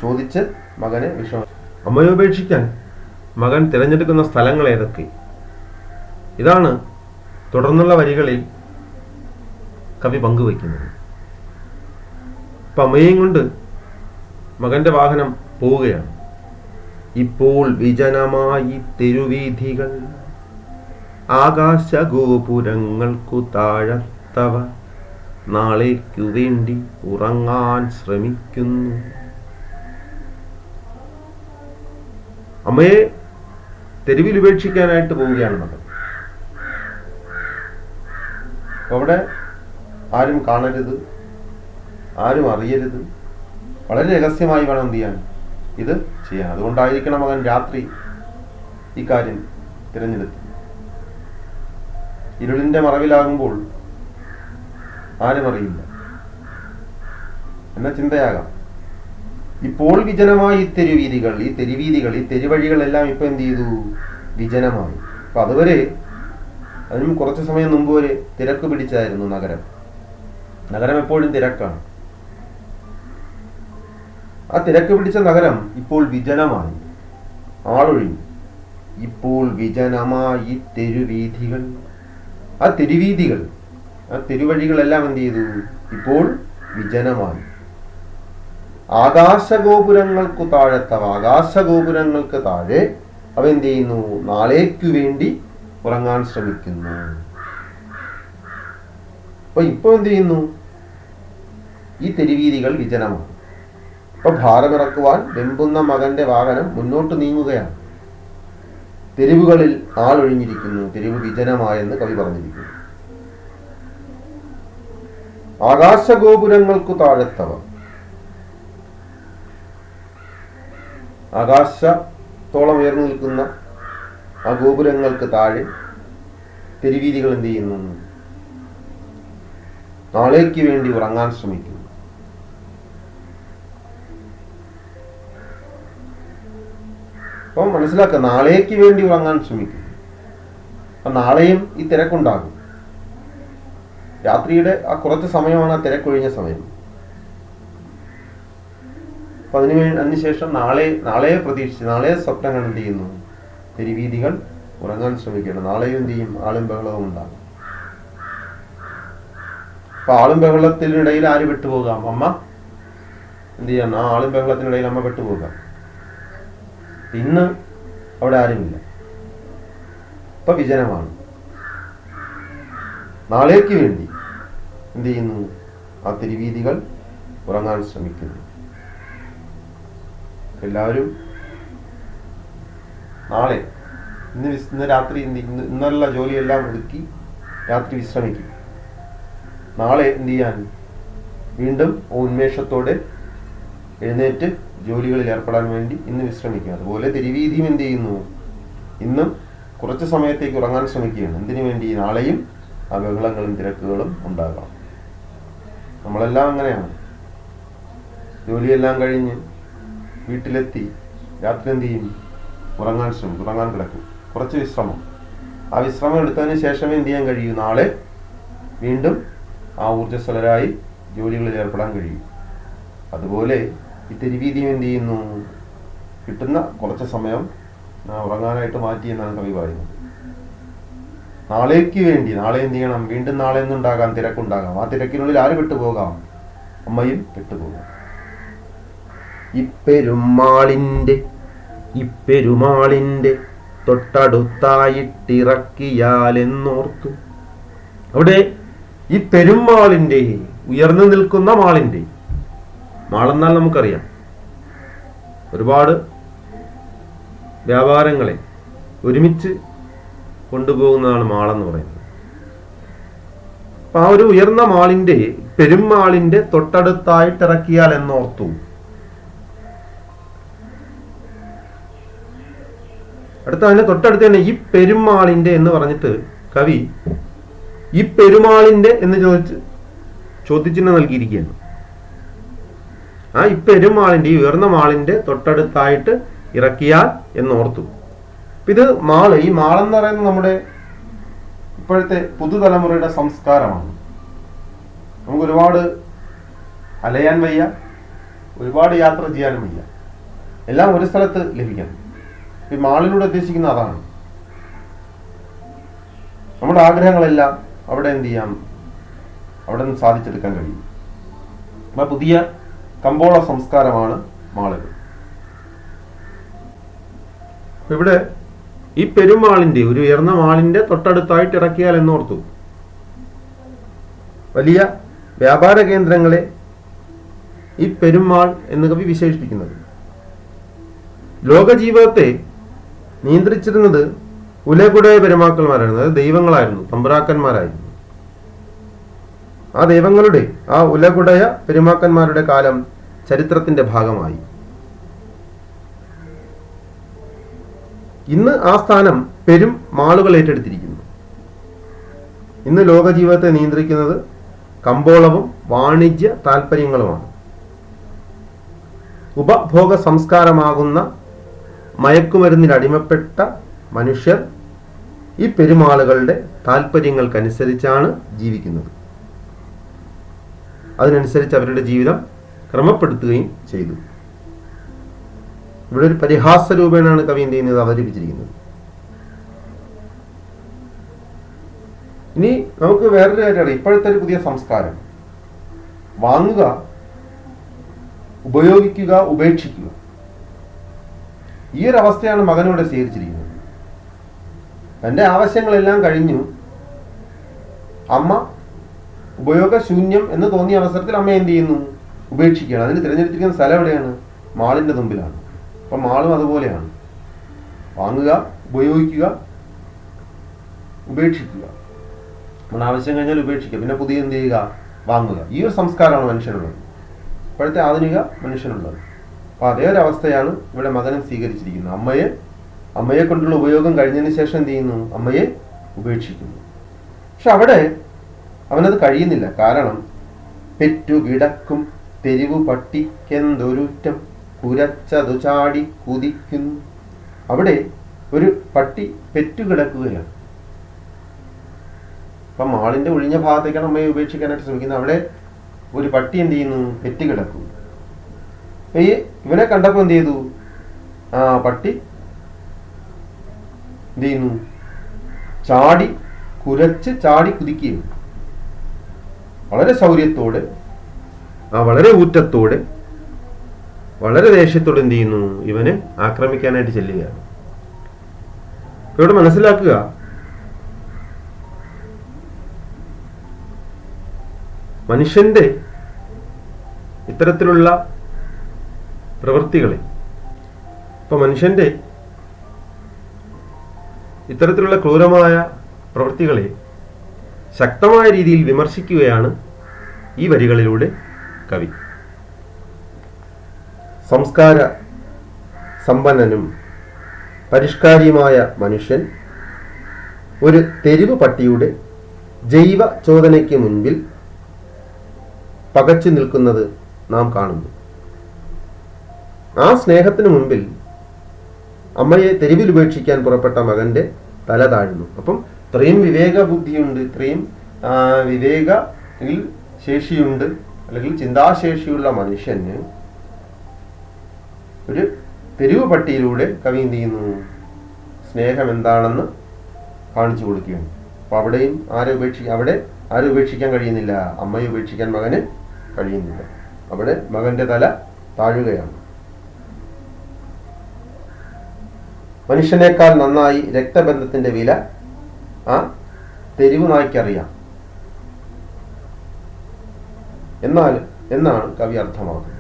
ചോദിച്ച് മകനെ അമ്മയെ ഉപേക്ഷിക്കാൻ മകൻ തിരഞ്ഞെടുക്കുന്ന സ്ഥലങ്ങൾ ഏതൊക്കെ? ഇതാണ് തുടർന്നുള്ള വരികളിൽ കവി പങ്കുവയ്ക്കുന്നത്. ഇപ്പൊ അമ്മയെയും കൊണ്ട് മകന്റെ വാഹനം പോവുകയാണ്. ഇപ്പോൾ വിജനമായി തെരുവീഥികൾ, ആകാശഗോപുരങ്ങൾക്കു താഴത്തവ നാളേക്കു വേണ്ടി ഉറങ്ങാൻ ശ്രമിക്കുന്നു. അമ്മയെ തെരുവിൽ ഉപേക്ഷിക്കാനായിട്ട് പോവുകയാണ് മകൻ. അവിടെ ആരും കാണരുത്, ആരും അറിയരുത്, വളരെ രഹസ്യമായി വേണം എന്ത് ചെയ്യാൻ, ഇത് ചെയ്യാൻ. അതുകൊണ്ടായിരിക്കണം മകൻ രാത്രി ഈ കാര്യം തിരഞ്ഞെടുത്തു. ഇരുളിന്റെ മറവിലാകുമ്പോൾ ആരും അറിയില്ല എന്ന ചിന്തയാകാം. ഇപ്പോൾ വിജനമായി തെരുവീഥികൾ, ഈ തെരുവീഥികൾ, ഈ തെരുവഴികളെല്ലാം ഇപ്പൊ എന്ത് ചെയ്തു, വിജനമായി. അപ്പൊ അതുവരെ, അതിനും കുറച്ചു സമയം മുമ്പ് വരെ തിരക്ക് പിടിച്ചായിരുന്നു നഗരം. നഗരം എപ്പോഴും തിരക്കാണ്. ആ തിരക്ക് പിടിച്ച നഗരം ഇപ്പോൾ വിജനമായി, ആളൊഴിഞ്ഞു. ഇപ്പോൾ വിജനമായി തെരുവീഥികൾ. ആ തെരുവീഥികൾ, ആ തെരുവഴികളെല്ലാം എന്ത് ചെയ്തു? ഇപ്പോൾ വിജനമായി. ആകാശഗോപുരങ്ങൾക്ക് താഴെത്തവ, ആകാശഗോപുരങ്ങൾക്ക് താഴെ അവ എന്ത് ചെയ്യുന്നു? നാളേക്കു വേണ്ടി ഉറങ്ങാൻ ശ്രമിക്കുന്നു. അപ്പൊ ഇപ്പൊ എന്ത് ചെയ്യുന്നു? ഈ തെരുവീഥികൾ വിജനമാണ്. അപ്പൊ ഭാരമിറക്കുവാൻ വെമ്പുന്ന മകന്റെ വാഹനം മുന്നോട്ട് നീങ്ങുകയാണ്. തെരുവുകളിൽ ആളൊഴിഞ്ഞിരിക്കുന്നു, തെരുവ് വിജനമായെന്ന് കവി പറഞ്ഞിരിക്കുന്നു. ആകാശഗോപുരങ്ങൾക്കു താഴെത്തവ, ആകാശത്തോളം ഉയർന്നു നിൽക്കുന്ന ആ ഗോപുരങ്ങൾക്ക് താഴെ തെരുവീഥികൾ എന്ത് ചെയ്യുന്നു? നാളേക്ക് വേണ്ടി ഉറങ്ങാൻ ശ്രമിക്കുന്നു. അപ്പം മനസ്സിലാക്കുക, നാളേക്ക് വേണ്ടി ഉറങ്ങാൻ ശ്രമിക്കുന്നു. അപ്പൊ നാളെയും ഈ തിരക്കുണ്ടാകും. രാത്രിയുടെ ആ കുറച്ച് സമയമാണ് ആ തിരക്കൊഴിഞ്ഞ സമയം. അപ്പൊ അതിനുശേഷം നാളെ പ്രതീക്ഷിച്ച്, നാളെ സ്വപ്നങ്ങൾ എന്ത് ചെയ്യുന്നു? തെരുവീഥികൾ ഉറങ്ങാൻ ശ്രമിക്കണം. നാളെയും എന്ത് ചെയ്യും? ആളും ബഹളവും ഉണ്ടാകും. അപ്പൊ ആളും ബഹളത്തിനിടയിൽ ആര് പെട്ടുപോകാം? അമ്മ എന്ത് ചെയ്യാം? ആ ആളും ബഹളത്തിനിടയിൽ അമ്മ പെട്ടുപോകാം. ഇന്ന് അവിടെ ആരുമില്ല, ഇപ്പൊ വിജനമാണ്. നാളേക്ക് വേണ്ടി എന്ത് ചെയ്യുന്നു? ആ തെരുവീഥികൾ ഉറങ്ങാൻ ശ്രമിക്കുന്നു. എല്ലാവരും നാളെ, ഇന്ന് രാത്രി ഇന്നുള്ള ജോലിയെല്ലാം ഒതുക്കി രാത്രി വിശ്രമിക്കും. നാളെ എന്ത് ചെയ്യാൻ? വീണ്ടും ഉന്മേഷത്തോടെ എഴുന്നേറ്റ് ജോലികളിൽ ഏർപ്പെടാൻ വേണ്ടി ഇന്ന് വിശ്രമിക്കുക. അതുപോലെ തെരുവീതിയും എന്ത് ചെയ്യുന്നു? ഇന്നും കുറച്ച് സമയത്തേക്ക് ഉറങ്ങാൻ ശ്രമിക്കുകയാണ്. എന്തിനു വേണ്ടി? നാളെയും ആ ബഹളങ്ങളും തിരക്കുകളും ഉണ്ടാകാം. നമ്മളെല്ലാം അങ്ങനെയാണ്. ജോലിയെല്ലാം കഴിഞ്ഞ് വീട്ടിലെത്തി രാത്രി എന്ത് ചെയ്യും? ഉറങ്ങാൻ ശ്രമിക്കും, ഉറങ്ങാൻ കിടക്കും. കുറച്ച് വിശ്രമം. ആ വിശ്രമം എടുത്തതിന് ശേഷമേ എന്ത് ചെയ്യാൻ കഴിയൂ? നാളെ വീണ്ടും ആ ഊർജ്ജസ്വലരായി ജോലികളിൽ ഏർപ്പെടാൻ കഴിയും. അതുപോലെ ഈ തെരുവീതിയും എന്ത് ചെയ്യുന്നു? കിട്ടുന്ന കുറച്ച് സമയം ഉറങ്ങാനായിട്ട് മാറ്റി എന്നാണ് കവി പറയുന്നത്. നാളേക്ക് വേണ്ടി, നാളെ എന്ത് ചെയ്യണം? വീണ്ടും നാളെ ഒന്നുണ്ടാകാം, തിരക്കുണ്ടാകാം. ആ തിരക്കിനുള്ളിൽ ആര് പെട്ടുപോകാം? അമ്മയും പെട്ടുപോകാം. ഇപ്പെരുമാളിന്റെ തൊട്ടടുത്തായിട്ടിറക്കിയാലെന്നോർത്തു. അവിടെ ഈ പെരുമാളിന്റെ, ഉയർന്നു നിൽക്കുന്ന മാളിന്റെ, മാളെന്നാൽ നമുക്കറിയാം ഒരുപാട് വ്യാപാരങ്ങളെ ഒരുമിച്ച് കൊണ്ടുപോകുന്നതാണ് മാളെന്ന് പറയുന്നത്. അപ്പൊ ആ ഒരു ഉയർന്ന മാളിന്റെ, പെരുമാളിന്റെ തൊട്ടടുത്തായിട്ടിറക്കിയാൽ എന്നോർത്തു. അടുത്ത അതിന്റെ തൊട്ടടുത്ത് തന്നെ ഈ പെരുമാളിന്റെ എന്ന് പറഞ്ഞിട്ട് കവി ഈ പെരുമാളിന്റെ എന്ന് ചോദ്യചിഹ്നം നൽകിയിരിക്കുകയാണ്. ആ ഈ പെരുമാളിന്റെ, ഈ ഉയർന്ന മാളിന്റെ തൊട്ടടുത്തായിട്ട് ഇറക്കിയാൽ എന്നോർത്തു. ഇത് മാള്, ഈ മാളെന്ന് പറയുന്നത് നമ്മുടെ ഇപ്പോഴത്തെ പുതുതലമുറയുടെ സംസ്കാരമാണ്. നമുക്ക് ഒരുപാട് അലയാൻ വയ്യ, ഒരുപാട് യാത്ര ചെയ്യാനും വയ്യ, എല്ലാം ഒരു സ്ഥലത്ത് ലഭിക്കണം. ഈ മാളിലൂടെ ഉദ്ദേശിക്കുന്ന അതാണ്. നമ്മുടെ ആഗ്രഹങ്ങളെല്ലാം അവിടെ എന്ത് ചെയ്യാം? അവിടെ നിന്ന് സാധിച്ചെടുക്കാൻ കഴിയും. അപ്പൊ പുതിയ കമ്പോള സംസ്കാരമാണ് മാളുകൾ. ഇവിടെ ഈ പെരുമാളിന്റെ, ഒരു ഉയർന്ന മാളിന്റെ തൊട്ടടുത്തായിട്ട് ഇറക്കിയാൽ എന്നോർത്തു. വലിയ വ്യാപാര കേന്ദ്രങ്ങളെ ഈ പെരുമാൾ എന്ന് കവി വിശേഷിപ്പിക്കുന്നത്. ലോകജീവിതത്തെ നിയന്ത്രിച്ചിരുന്നത് ഉലകുടയ പെരുമാക്കന്മാരായിരുന്നു. അത് ദൈവങ്ങളായിരുന്നു, തമ്പുരാക്കന്മാരായിരുന്നു. ആ ദൈവങ്ങളുടെ, ആ ഉലകുടയ പെരുമാക്കന്മാരുടെ കാലം ചരിത്രത്തിന്റെ ഭാഗമായി. ഇന്ന് ആ സ്ഥാനം പെരും മാളുകൾ ഏറ്റെടുത്തിരിക്കുന്നു. ഇന്ന് ലോകജീവിതത്തെ നിയന്ത്രിക്കുന്നത് കമ്പോളവും വാണിജ്യ താല്പര്യങ്ങളുമാണ്. ഉപഭോഗ സംസ്കാരമാകുന്ന മയക്കുമരുന്നിന് അടിമപ്പെട്ട മനുഷ്യർ ഈ പെരുമാളുകളുടെ താല്പര്യങ്ങൾക്കനുസരിച്ചാണ് ജീവിക്കുന്നത്. അതിനനുസരിച്ച് അവരുടെ ജീവിതം ക്രമപ്പെടുത്തുകയും ചെയ്തു. ഇവിടെ ഒരു പരിഹാസ രൂപേണാണ് കവി എന്ത് ചെയ്യുന്നത്, അവതരിപ്പിച്ചിരിക്കുന്നത്. ഇനി നമുക്ക് വേറൊരു കാര്യമാണ് ഇപ്പോഴത്തെ ഒരു പുതിയ സംസ്കാരം. വാങ്ങുക, ഉപയോഗിക്കുക, ഉപേക്ഷിക്കുക. ഈ ഒരു അവസ്ഥയാണ് മകനോട് സ്വീകരിച്ചിരിക്കുന്നത്. തന്റെ ആവശ്യങ്ങളെല്ലാം കഴിഞ്ഞു, അമ്മ ഉപയോഗശൂന്യം എന്ന് തോന്നിയ അവസരത്തിൽ അമ്മ എന്ത് ചെയ്യുന്നു, ഉപേക്ഷിക്കുകയാണ്. അതിന് തിരഞ്ഞെടുത്തിരിക്കുന്ന സ്ഥലം എവിടെയാണ്, മാളിന്റെ മുമ്പിലാണ്. അപ്പൊ മാളും അതുപോലെയാണ്. വാങ്ങുക, ഉപയോഗിക്കുക, ഉപേക്ഷിക്കുക. നമ്മുടെ ആവശ്യം കഴിഞ്ഞാൽ ഉപേക്ഷിക്കുക, പിന്നെ പുതിയ എന്ത് ചെയ്യുക, വാങ്ങുക. ഈ ഒരു സംസ്കാരമാണ് മനുഷ്യനുള്ളത്, ഇപ്പോഴത്തെ ആധുനിക മനുഷ്യനുള്ളത്. അപ്പൊ അതേ ഒരു അവസ്ഥയാണ് ഇവിടെ മകനും സ്വീകരിച്ചിരിക്കുന്നത്. അമ്മയെ കൊണ്ടുള്ള ഉപയോഗം കഴിഞ്ഞതിന് ശേഷം എന്ത് ചെയ്യുന്നു, അമ്മയെ ഉപേക്ഷിക്കുന്നു. പക്ഷെ അവിടെ അവനത് കഴിയുന്നില്ല. കാരണം പെറ്റു കിടക്കും തെരുവു പട്ടിക്കെന്തൊരുറ്റം കുരച്ചതു ചാടി കുതിക്കുന്നു. അവിടെ ഒരു പട്ടി പെറ്റുകിടക്കുകയാണ്. അപ്പൊ മാളിന്റെ ഒഴിഞ്ഞ ഭാഗത്തേക്കാണ് അമ്മയെ ഉപേക്ഷിക്കാനായിട്ട് ശ്രമിക്കുന്നത്. അവിടെ ഒരു പട്ടി എന്ത് ചെയ്യുന്നു, പെറ്റുകിടക്കുന്നു. ഇവനെ കണ്ടപ്പോ എന്ത് ചെയ്തു, പട്ടി എന്ത് ചെയ്യുന്നു, കുരച്ച് ചാടി കുതിക്കുകയും വളരെ ശൗര്യത്തോടെ, വളരെ ഊറ്റത്തോടെ, വളരെ ദേഷ്യത്തോടെ എന്ത് ചെയ്യുന്നു, ഇവനെ ആക്രമിക്കാനായിട്ട് ചെല്ലുകയാണ്. ഇവിടെ മനസ്സിലാക്കുക, മനുഷ്യന്റെ ഇത്തരത്തിലുള്ള പ്രവൃത്തികളെ, ഇപ്പൊ മനുഷ്യന്റെ ഇത്തരത്തിലുള്ള ക്രൂരമായ പ്രവൃത്തികളെ ശക്തമായ രീതിയിൽ വിമർശിക്കുകയാണ് ഈ വരികളിലൂടെ കവി. സംസ്കാര സമ്പന്നനും പരിഷ്കാരിയുമായ മനുഷ്യൻ ഒരു തെരുവ് പട്ടിയുടെ ജൈവ ചോദനയ്ക്ക് മുൻപിൽ പകച്ചു നിൽക്കുന്നത് നാം കാണുന്നു. ആ സ്നേഹത്തിന് മുൻപിൽ അമ്മയെ തെരുവിൽ ഉപേക്ഷിക്കാൻ പുറപ്പെട്ട മകന്റെ തല താഴ്ന്നു. അപ്പം ഇത്രയും വിവേക ബുദ്ധിയുണ്ട്, ഇത്രയും വിവേകയിൽ ശേഷിയുണ്ട്, അല്ലെങ്കിൽ ചിന്താശേഷിയുള്ള മനുഷ്യന് ഒരു തെരുവ് പട്ടിയിലൂടെ കവി എന്ത് ചെയ്യുന്നു, സ്നേഹം എന്താണെന്ന് കാണിച്ചു കൊടുക്കുകയാണ്. അപ്പൊ അവിടെയും ആരെ ഉപേക്ഷിക്കാൻ കഴിയുന്നില്ല, അമ്മയെ ഉപേക്ഷിക്കാൻ മകന് കഴിയുന്നില്ല. അവിടെ മകന്റെ തല താഴുകയാണ്. മനുഷ്യനേക്കാൾ നന്നായി രക്തബന്ധത്തിന്റെ വില ആ തെരുവ് നായ്ക്കറിയാം എന്നാണ് കവി അർത്ഥമാക്കുന്നത്.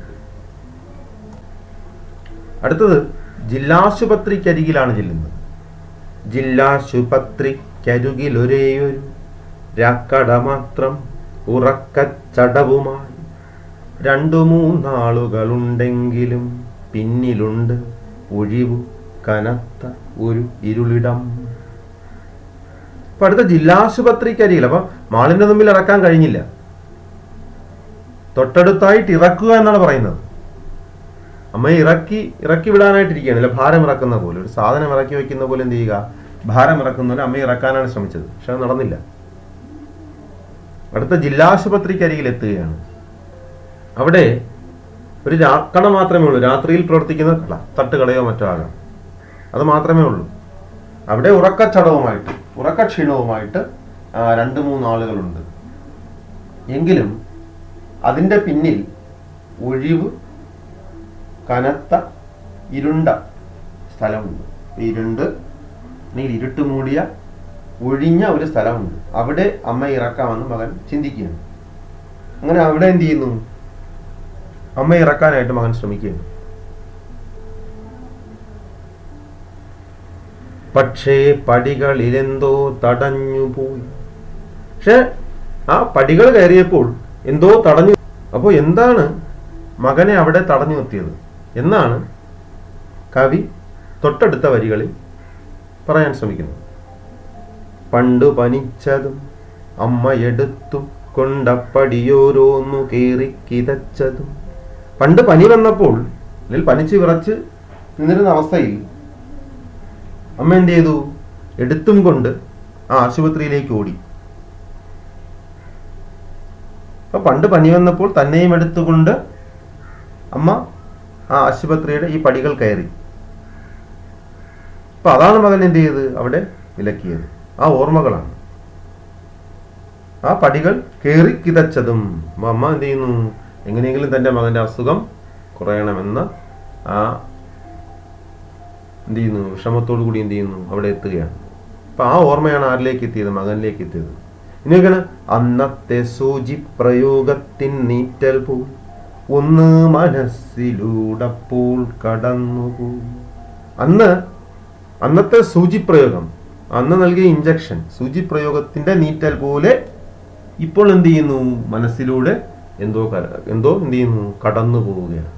അടുത്തത് ജില്ലാശുപത്രിക്കരികിലാണ് ചെല്ലുന്നത്. ജില്ലാശുപത്രിക്കരികിലൊരേയൊരു രാക്കട മാത്രം ഉറക്കച്ചടവുമായി 2-3 ആളുകളുണ്ടെങ്കിലും പിന്നിലുണ്ട് ഒഴിവു കനത്ത ഒരു ഇരുളിടം. അപ്പൊ അടുത്ത ജില്ലാശുപത്രിക്കരികിൽ, അപ്പൊ മാളിന്റെ മുമ്പിൽ ഇറക്കാൻ കഴിഞ്ഞില്ല, തൊട്ടടുത്തായിട്ട് ഇറക്കുക എന്നാണ് പറയുന്നത്. അമ്മയെ ഇറക്കി വിടാനായിട്ടിരിക്കുകയാണ്, അല്ല ഭാരം ഇറക്കുന്ന പോലെ, ഒരു സാധനം ഇറക്കി വെക്കുന്ന പോലെ എന്ത് ചെയ്യുക, ഭാരം ഇറക്കുന്ന പോലെ അമ്മയെ ഇറക്കാനാണ് ശ്രമിച്ചത്. പക്ഷെ അത് നടന്നില്ല. അടുത്ത ജില്ലാശുപത്രിക്കരികിൽ എത്തുകയാണ്. അവിടെ ഒരു കട മാത്രമേ ഉള്ളൂ, രാത്രിയിൽ പ്രവർത്തിക്കുന്ന കട, തട്ടുകടയോ മറ്റോ ആകാം, അത് മാത്രമേ ഉള്ളൂ. അവിടെ ഉറക്കക്ഷീണവുമായിട്ട് 2-3 ആളുകളുണ്ട്. എങ്കിലും അതിന്റെ പിന്നിൽ ഒഴിവ് കനത്ത ഇരുണ്ട സ്ഥലമുണ്ട്. ഇരുട്ട് മൂടിയ ഒഴിഞ്ഞ ഒരു സ്ഥലമുണ്ട്. അവിടെ അമ്മ ഇറക്കാമെന്ന് മകൻ ചിന്തിക്കുകയാണ്. അങ്ങനെ അവിടെ എന്ത് ചെയ്യുന്നു, അമ്മ ഇറക്കാനായിട്ട് മകൻ ശ്രമിക്കുകയാണ്. പക്ഷേ പടികളിലെന്തോ തടഞ്ഞുപോയി. പക്ഷെ ആ പടികൾ കയറിയപ്പോൾ എന്തോ തടഞ്ഞു. അപ്പോൾ എന്താണ് മകനെ അവിടെ തടഞ്ഞു നിർത്തിയത് എന്നാണ് കവി തൊട്ടടുത്ത വരികളിൽ പറയാൻ ശ്രമിക്കുന്നത്. പണ്ടു പനിച്ചതും അമ്മയെടുത്തു കൊണ്ടപ്പടിയോരോന്നു കേറി കിതച്ചതും. പണ്ട് പനി വന്നപ്പോൾ, അല്ലെങ്കിൽ പനിച്ച് വിറച്ച് നിന്നിരുന്ന അവസ്ഥയിൽ അമ്മ എന്ത് ചെയ്തു, എടുത്തും കൊണ്ട് ആ ആശുപത്രിയിലേക്ക് ഓടി. അപ്പൊ പണ്ട് പനി വന്നപ്പോൾ തന്നെയും എടുത്തുകൊണ്ട് അമ്മ ആ ആശുപത്രിയുടെ ഈ പടികൾ കയറി. അപ്പൊ അതാണ് മകൻ എന്ത് ചെയ്ത് അവിടെ വിലക്കിയത്. ആ ഓർമ്മകളാണ് ആ പടികൾ കയറി കിതച്ചതും. അമ്മ എന്ത് ചെയ്യുന്നു, എങ്ങനെയെങ്കിലും തന്റെ മകന്റെ അസുഖം കുറയണമെന്ന് ആ എന്ത് ചെയ്യുന്നു, വിഷമത്തോടു കൂടി എന്ത് ചെയ്യുന്നു, അവിടെ എത്തുകയാണ്. അപ്പൊ ആ ഓർമ്മയാണ് ആരിലേക്ക് എത്തിയത്, മകനിലേക്ക് എത്തിയത്. ഇനിയൊക്കെയാണ് അന്നത്തെ സൂചി പ്രയോഗത്തിൻ നീറ്റൽ പോൽ ഒന്ന് മനസ്സിലൂടപ്പോൾ കടന്നുപോയി. അന്നത്തെ സൂചി പ്രയോഗം, അന്ന് നൽകിയ ഇഞ്ചക്ഷൻ, സൂചി പ്രയോഗത്തിന്റെ നീറ്റൽ പോലെ ഇപ്പോൾ എന്ത് ചെയ്യുന്നു, മനസ്സിലൂടെ എന്തോ എന്ത് ചെയ്യുന്നു, കടന്നു പോവുകയാണ്.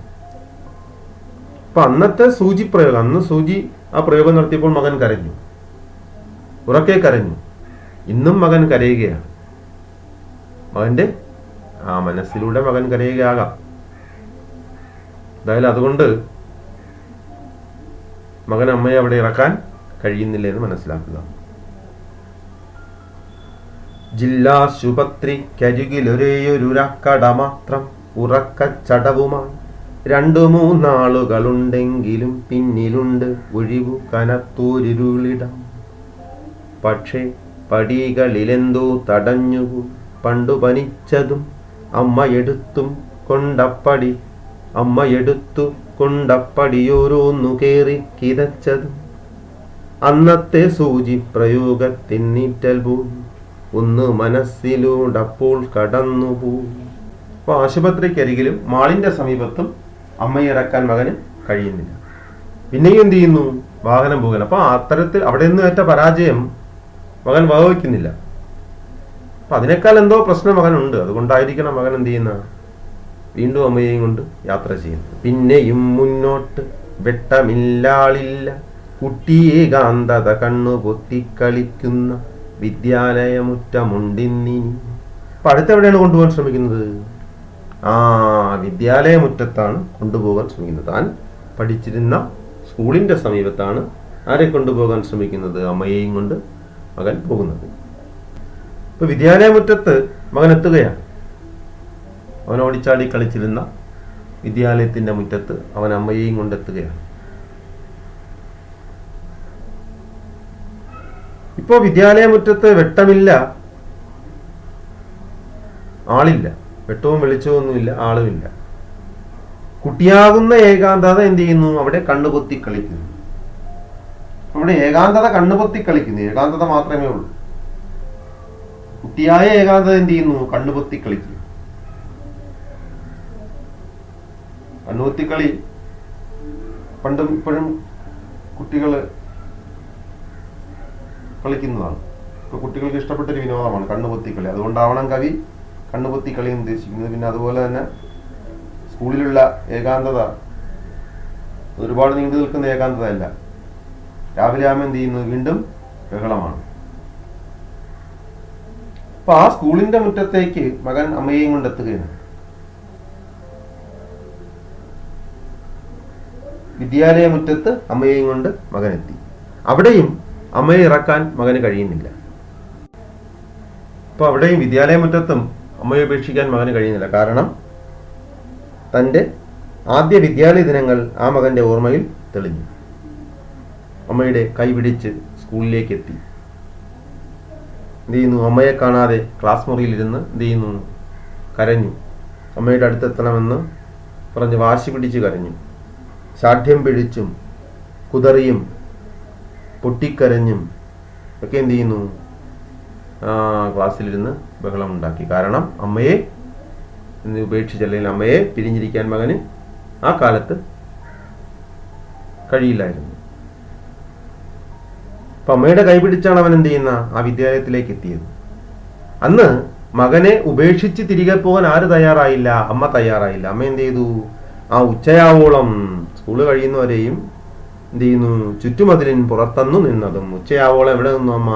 അപ്പൊ അന്നത്തെ സൂചി പ്രയോഗം, അന്ന് സൂചി ആ പ്രയോഗം നടത്തിയപ്പോൾ മകൻ കരഞ്ഞു, ഉറക്കെ കരഞ്ഞു. ഇന്നും മകൻ കരയുകയാണ്. മകന്റെ ആ മനസ്സിലൂടെ മകൻ കരയുകയാകാം. എന്തായാലും അതുകൊണ്ട് മകൻ അമ്മയെ അവിടെ ഇറക്കാൻ കഴിയുന്നില്ല എന്ന് മനസ്സിലാക്കുക. ജില്ലാശുപത്രിക്കരികിലൊരേയൊരുരക്കട മാത്രം ഉറക്കച്ചടവുമായി 2-3 ആളുകളുണ്ടെങ്കിലും പിന്നിലുണ്ട് ഒഴിവു കനത്തോരുരുളിടം. പക്ഷേ പടികളിലെന്തോ തടഞ്ഞുപോയി. പണ്ടു പനിച്ചതും അമ്മയെടുത്തു കൊണ്ടപ്പടിയോരോന്നു കേറി കിതച്ചതും. അന്നത്തെ സൂചി പ്രയോഗത്തിൻ നീറ്റൽ പോയി ഒന്ന് മനസ്സിലൂടപ്പോൾ കടന്നുപോയി. അപ്പൊ ആശുപത്രിക്കരികിലും മാളിന്റെ സമീപത്തും അമ്മയെ ഇറക്കാൻ മകന് കഴിയുന്നില്ല. പിന്നെയും എന്ത് ചെയ്യുന്നു, വാഹനം പോകാൻ. അപ്പൊ അത്തരത്തിൽ അവിടെ നിന്ന് ഏറ്റ പരാജയം മകൻ വകവയ്ക്കുന്നില്ല. അപ്പൊ അതിനേക്കാൾ എന്തോ പ്രശ്നം മകനുണ്ട്. അതുകൊണ്ടായിരിക്കണം മകൻ എന്ത് ചെയ്യുന്ന വീണ്ടും അമ്മയെയും കൊണ്ട് യാത്ര ചെയ്യുന്നു. പിന്നെയും മുന്നോട്ട് വെട്ടമില്ലാളില്ല, കുട്ടിയേകാന്തത കണ്ണു പൊത്തിക്കളിക്കുന്ന വിദ്യാലയമുറ്റമുണ്ടിന്നിനി. അപ്പൊ അടുത്തെവിടെയാണ് കൊണ്ടുപോകാൻ ശ്രമിക്കുന്നത്? വിദ്യാലയമുറ്റത്താണ് കൊണ്ടുപോകാൻ ശ്രമിക്കുന്നത്. താൻ പഠിച്ചിരുന്ന സ്കൂളിന്റെ സമീപത്താണ് ആരെ കൊണ്ടുപോകാൻ ശ്രമിക്കുന്നത്? അമ്മയെയും കൊണ്ട് മകൻ പോകുന്നത്. ഇപ്പൊ വിദ്യാലയമുറ്റത്ത് മകൻ എത്തുകയാണ്. അവൻ ഓടിച്ചാടി കളിച്ചിരുന്ന വിദ്യാലയത്തിന്റെ മുറ്റത്ത് അവൻ അമ്മയെയും കൊണ്ടെത്തുകയാണ്. ഇപ്പോ വിദ്യാലയമുറ്റത്ത് വെട്ടമില്ല, ആളില്ല. വെട്ടവും വെളിച്ചവും ഒന്നുമില്ല, ആളുമില്ല. കുട്ടിയാകുന്ന ഏകാന്തത എന്ത് ചെയ്യുന്നു, അവിടെ കണ്ണുപൊത്തി കളിക്കുന്നു. അവിടെ ഏകാന്തത കണ്ണുപൊത്തി കളിക്കുന്നു. ഏകാന്തത മാത്രമേ ഉള്ളൂ. കുട്ടിയായ ഏകാന്തത എന്ത് ചെയ്യുന്നു, കണ്ണുപൊത്തി കളിക്കുന്നു. കണ്ണുപൊത്തിക്കളി പണ്ടും ഇപ്പോഴും കുട്ടികൾ കളിക്കുന്നതാണ്. ഇപ്പൊ കുട്ടികൾക്ക് ഇഷ്ടപ്പെട്ടൊരു വിനോദമാണ് കണ്ണുപൊത്തിക്കളി. അതുകൊണ്ടാവണം കവി കണ്ണുപൊത്തിക്കളി എന്ന് ഉദ്ദേശിക്കുന്നത്. പിന്നെ അതുപോലെ തന്നെ സ്കൂളിലുള്ള ഏകാന്തത ഒരുപാട് നീണ്ടു നിൽക്കുന്ന ഏകാന്തത അല്ല. രാവിലെ ആകുമ്പോൾ എന്ത് ചെയ്യുന്നു, വീണ്ടും ബഹളമാണ്. അപ്പൊ ആ സ്കൂളിന്റെ മുറ്റത്തേക്ക് മകൻ അമ്മയെയും കൊണ്ടെത്തുകയാണ്. വിദ്യാലയ മുറ്റത്ത് അമ്മയെയും കൊണ്ട് മകൻ എത്തി. അവിടെയും അമ്മയെ ഇറക്കാൻ മകന് കഴിയുന്നില്ല. അപ്പൊ അവിടെയും വിദ്യാലയ മുറ്റത്തും അമ്മയെ ഉപേക്ഷിക്കാൻ മകന് കഴിയുന്നില്ല. കാരണം തൻ്റെ ആദ്യ വിദ്യാലയ ദിനങ്ങൾ ആ മകന്റെ ഓർമ്മയിൽ തെളിഞ്ഞു. അമ്മയുടെ കൈപിടിച്ച് സ്കൂളിലേക്ക് എത്തി. എന്ത് ചെയ്യുന്നു, അമ്മയെ കാണാതെ ക്ലാസ് മുറിയിലിരുന്ന് എന്ത് ചെയ്യുന്നു, കരഞ്ഞു. അമ്മയുടെ അടുത്തെത്തണമെന്ന് പറഞ്ഞ് വാശി പിടിച്ച് കരഞ്ഞു. ശാഠ്യം പിടിച്ചും കുതറിയും പൊട്ടിക്കരഞ്ഞും ഒക്കെ എന്ത് ചെയ്യുന്നു, ക്ലാസ്സിലിരുന്ന് ബഹളം ഉണ്ടാക്കി. കാരണം അമ്മയെ ഉപേക്ഷിച്ച്, അല്ലെങ്കിൽ അമ്മയെ പിരിഞ്ഞിരിക്കാൻ മകന് ആ കാലത്ത് കഴിയില്ലായിരുന്നു. അപ്പൊ അമ്മയുടെ കൈ പിടിച്ചാണ് അവൻ എന്ത് ചെയ്യുന്ന ആ വിദ്യാലയത്തിലേക്ക് എത്തിയത്. അന്ന് മകനെ ഉപേക്ഷിച്ച് തിരികെ പോകാൻ ആര് തയ്യാറായില്ല? അമ്മ തയ്യാറായില്ല. അമ്മ എന്ത് ചെയ്തു, ആ ഉച്ചയാവോളം സ്കൂള് കഴിയുന്നവരെയും എന്ത് ചെയ്യുന്നു, ചുറ്റുമതിലിന് പുറത്തുനിന്നു നിന്നതും. ഉച്ചയാവോളം എവിടെ നിന്നു അമ്മ?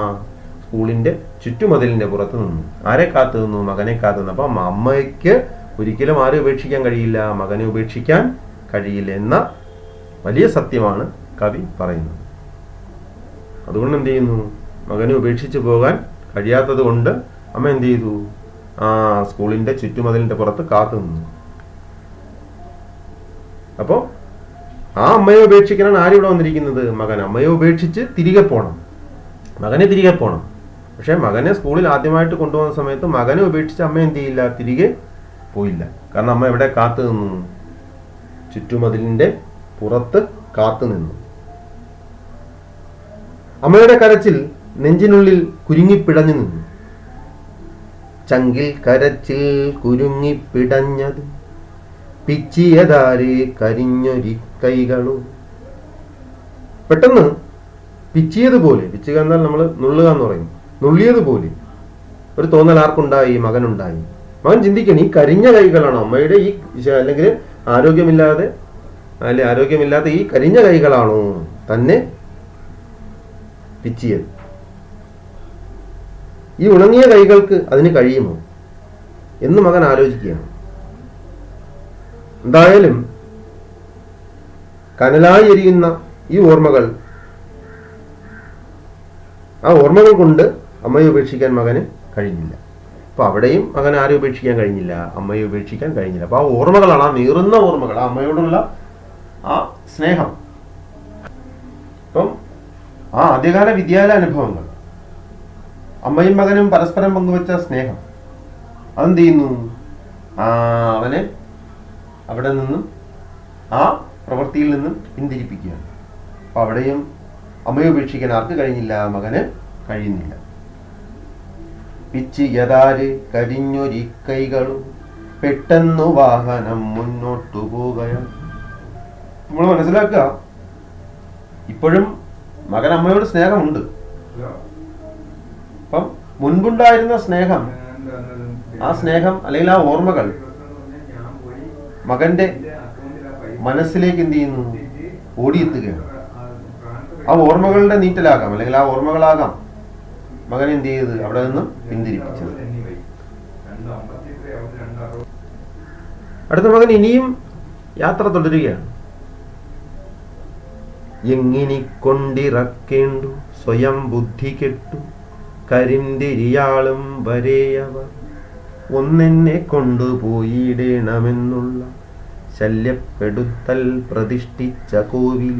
സ്കൂളിന്റെ ചുറ്റുമതിലിന്റെ പുറത്ത് നിന്നു. ആരെ കാത്തു നിന്നു? മകനെ കാത്തു നിന്നു. അപ്പൊ അമ്മയ്ക്ക് ഒരിക്കലും ആരെ ഉപേക്ഷിക്കാൻ കഴിയില്ല, മകനെ ഉപേക്ഷിക്കാൻ കഴിയില്ല എന്ന വലിയ സത്യമാണ് കവി പറയുന്നത്. അതുകൊണ്ട് എന്ത് ചെയ്യുന്നു, മകനെ ഉപേക്ഷിച്ച് പോകാൻ കഴിയാത്തത് കൊണ്ട് അമ്മ എന്ത് ചെയ്തു? സ്കൂളിന്റെ ചുറ്റുമതിലിന്റെ പുറത്ത് കാത്തു നിന്നു. അപ്പോ ആ അമ്മയെ ഉപേക്ഷിക്കാനാണ് ആരിവിടെ വന്നിരിക്കുന്നത്? മകൻ. അമ്മയെ ഉപേക്ഷിച്ച് തിരികെ പോണം, മകനെ തിരികെ പോണം. പക്ഷെ മകനെ സ്കൂളിൽ ആദ്യമായിട്ട് കൊണ്ടുപോകുന്ന സമയത്ത് മകനെ ഉപേക്ഷിച്ച് അമ്മ എന്ത് ചെയ്യില്ല? തിരികെ പോയില്ല. കാരണം അമ്മ എവിടെ കാത്തു നിന്നു? ചുറ്റുമതിലിന്റെ പുറത്ത് കാത്തു നിന്നു. അമ്മയുടെ കരച്ചിൽ നെഞ്ചിനുള്ളിൽ കുരുങ്ങിപ്പിടഞ്ഞു നിന്നു. ചങ്കിൽ കരച്ചിൽ കുരുങ്ങിപ്പിടഞ്ഞത് പിച്ചിയതാരെ കരിഞ്ഞൊരി കൈകളും. പെട്ടെന്ന് പിച്ചിയതുപോലെ, പിച്ചുക എന്നാൽ നമ്മൾ നുള്ളുക എന്ന് പറയും, നുള്ളിയതുപോലെ ഒരു തോന്നൽ ആർക്കുണ്ടായി? മകനുണ്ടായി. മകൻ ചിന്തിക്കണം, ഈ കരിഞ്ഞ കൈകളാണോ അമ്മയുടെ ഈ, അല്ലെങ്കിൽ ആരോഗ്യമില്ലാത്ത ഈ കരിഞ്ഞ കൈകളാണോ തന്നെ പിച്ചിയത്? ഈ ഉണങ്ങിയ കൈകൾക്ക് അതിന് കഴിയുമോ എന്ന് മകൻ ആലോചിക്കുകയാണ്. എന്തായാലും കനലായി എരിയുന്ന ഈ ഓർമ്മകൾ, ആ ഓർമ്മകൾ കൊണ്ട് അമ്മയെ ഉപേക്ഷിക്കാൻ മകന് കഴിഞ്ഞില്ല. അപ്പൊ അവിടെയും മകൻ ആരെ ഉപേക്ഷിക്കാൻ കഴിഞ്ഞില്ല? അമ്മയെ ഉപേക്ഷിക്കാൻ കഴിഞ്ഞില്ല. അപ്പൊ ആ ഓർമ്മകളാണ്, ആ നീറുന്ന ഓർമ്മകൾ, ആ അമ്മയോടുള്ള ആ സ്നേഹം. അപ്പം ആ ആദ്യകാല വിദ്യാലയ അനുഭവങ്ങൾ, അമ്മയും മകനും പരസ്പരം പങ്കുവച്ച സ്നേഹം, അതെന്ത് ചെയ്യുന്നു? അവനെ അവിടെ നിന്നും, ആ പ്രവൃത്തിയിൽ നിന്നും പിന്തിരിപ്പിക്കുകയാണ്. അപ്പൊ അവിടെയും അമ്മയെ ഉപേക്ഷിക്കാൻ ആർക്ക് കഴിഞ്ഞില്ല? മകന് കഴിയുന്നില്ല. പിച്ചിയതാര് കരിഞ്ഞൊരി കൈകളും പെട്ടെന്നു വാഹനം മുന്നോട്ടു പോകുകയാണ്. നമ്മൾ മനസ്സിലാക്കുക, ഇപ്പോഴും മകൻ അമ്മയോട് സ്നേഹമുണ്ട്. അപ്പം മുൻപുണ്ടായിരുന്ന സ്നേഹം, ആ സ്നേഹം അല്ലെങ്കിൽ ആ ഓർമ്മകൾ മകന്റെ മനസ്സിലേക്ക് എന്ത് ചെയ്യുന്നു? ഓടിയെത്തുകയാണ്. ആ ഓർമ്മകളുടെ നീറ്റലാകാം, അല്ലെങ്കിൽ ആ ഓർമ്മകളാകാം മകൻ എന്ത് ചെയ്ത് അവിടെ നിന്നും പിന്തിരിപ്പിച്ചത്. അടുത്ത മകൻ ഇനിയും യാത്ര തുടരുകയാണ്. എങ്ങിനിക്കൊണ്ടിറക്കേണ്ടു സ്വയം ബുദ്ധി കെട്ടു കരിന്തിരിയാളും വരെയവർ ഒന്നെന്നെ കൊണ്ടുപോയിടണമെന്നുള്ള ശല്യപ്പെടുത്തൽ പ്രതിഷ്ഠിച്ച കോവിൽ.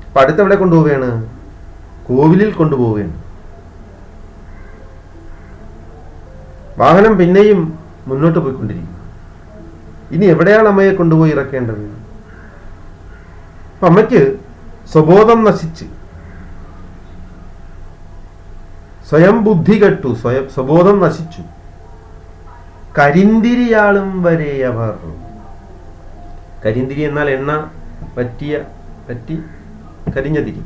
അപ്പൊ അടുത്തെവിടെ കൊണ്ടുപോവുകയാണ്? കോവിലിൽ കൊണ്ടുപോവുകയാണ്. വാഹനം പിന്നെയും മുന്നോട്ട് പോയിക്കൊണ്ടിരിക്കുന്നു. ഇനി എവിടെയാണ് അമ്മയെ കൊണ്ടുപോയി ഇറക്കേണ്ടത്? അപ്പൊ അമ്മയ്ക്ക് സ്വബോധം നശിച്ച്, സ്വയം ബുദ്ധി കെട്ടു, സ്വബോധം നശിച്ചു. കരിന്തിരിയാളും വരെ അവർ. കരിന്തിരി എന്നാൽ എണ്ണ പറ്റി കരിഞ്ഞ തിരി,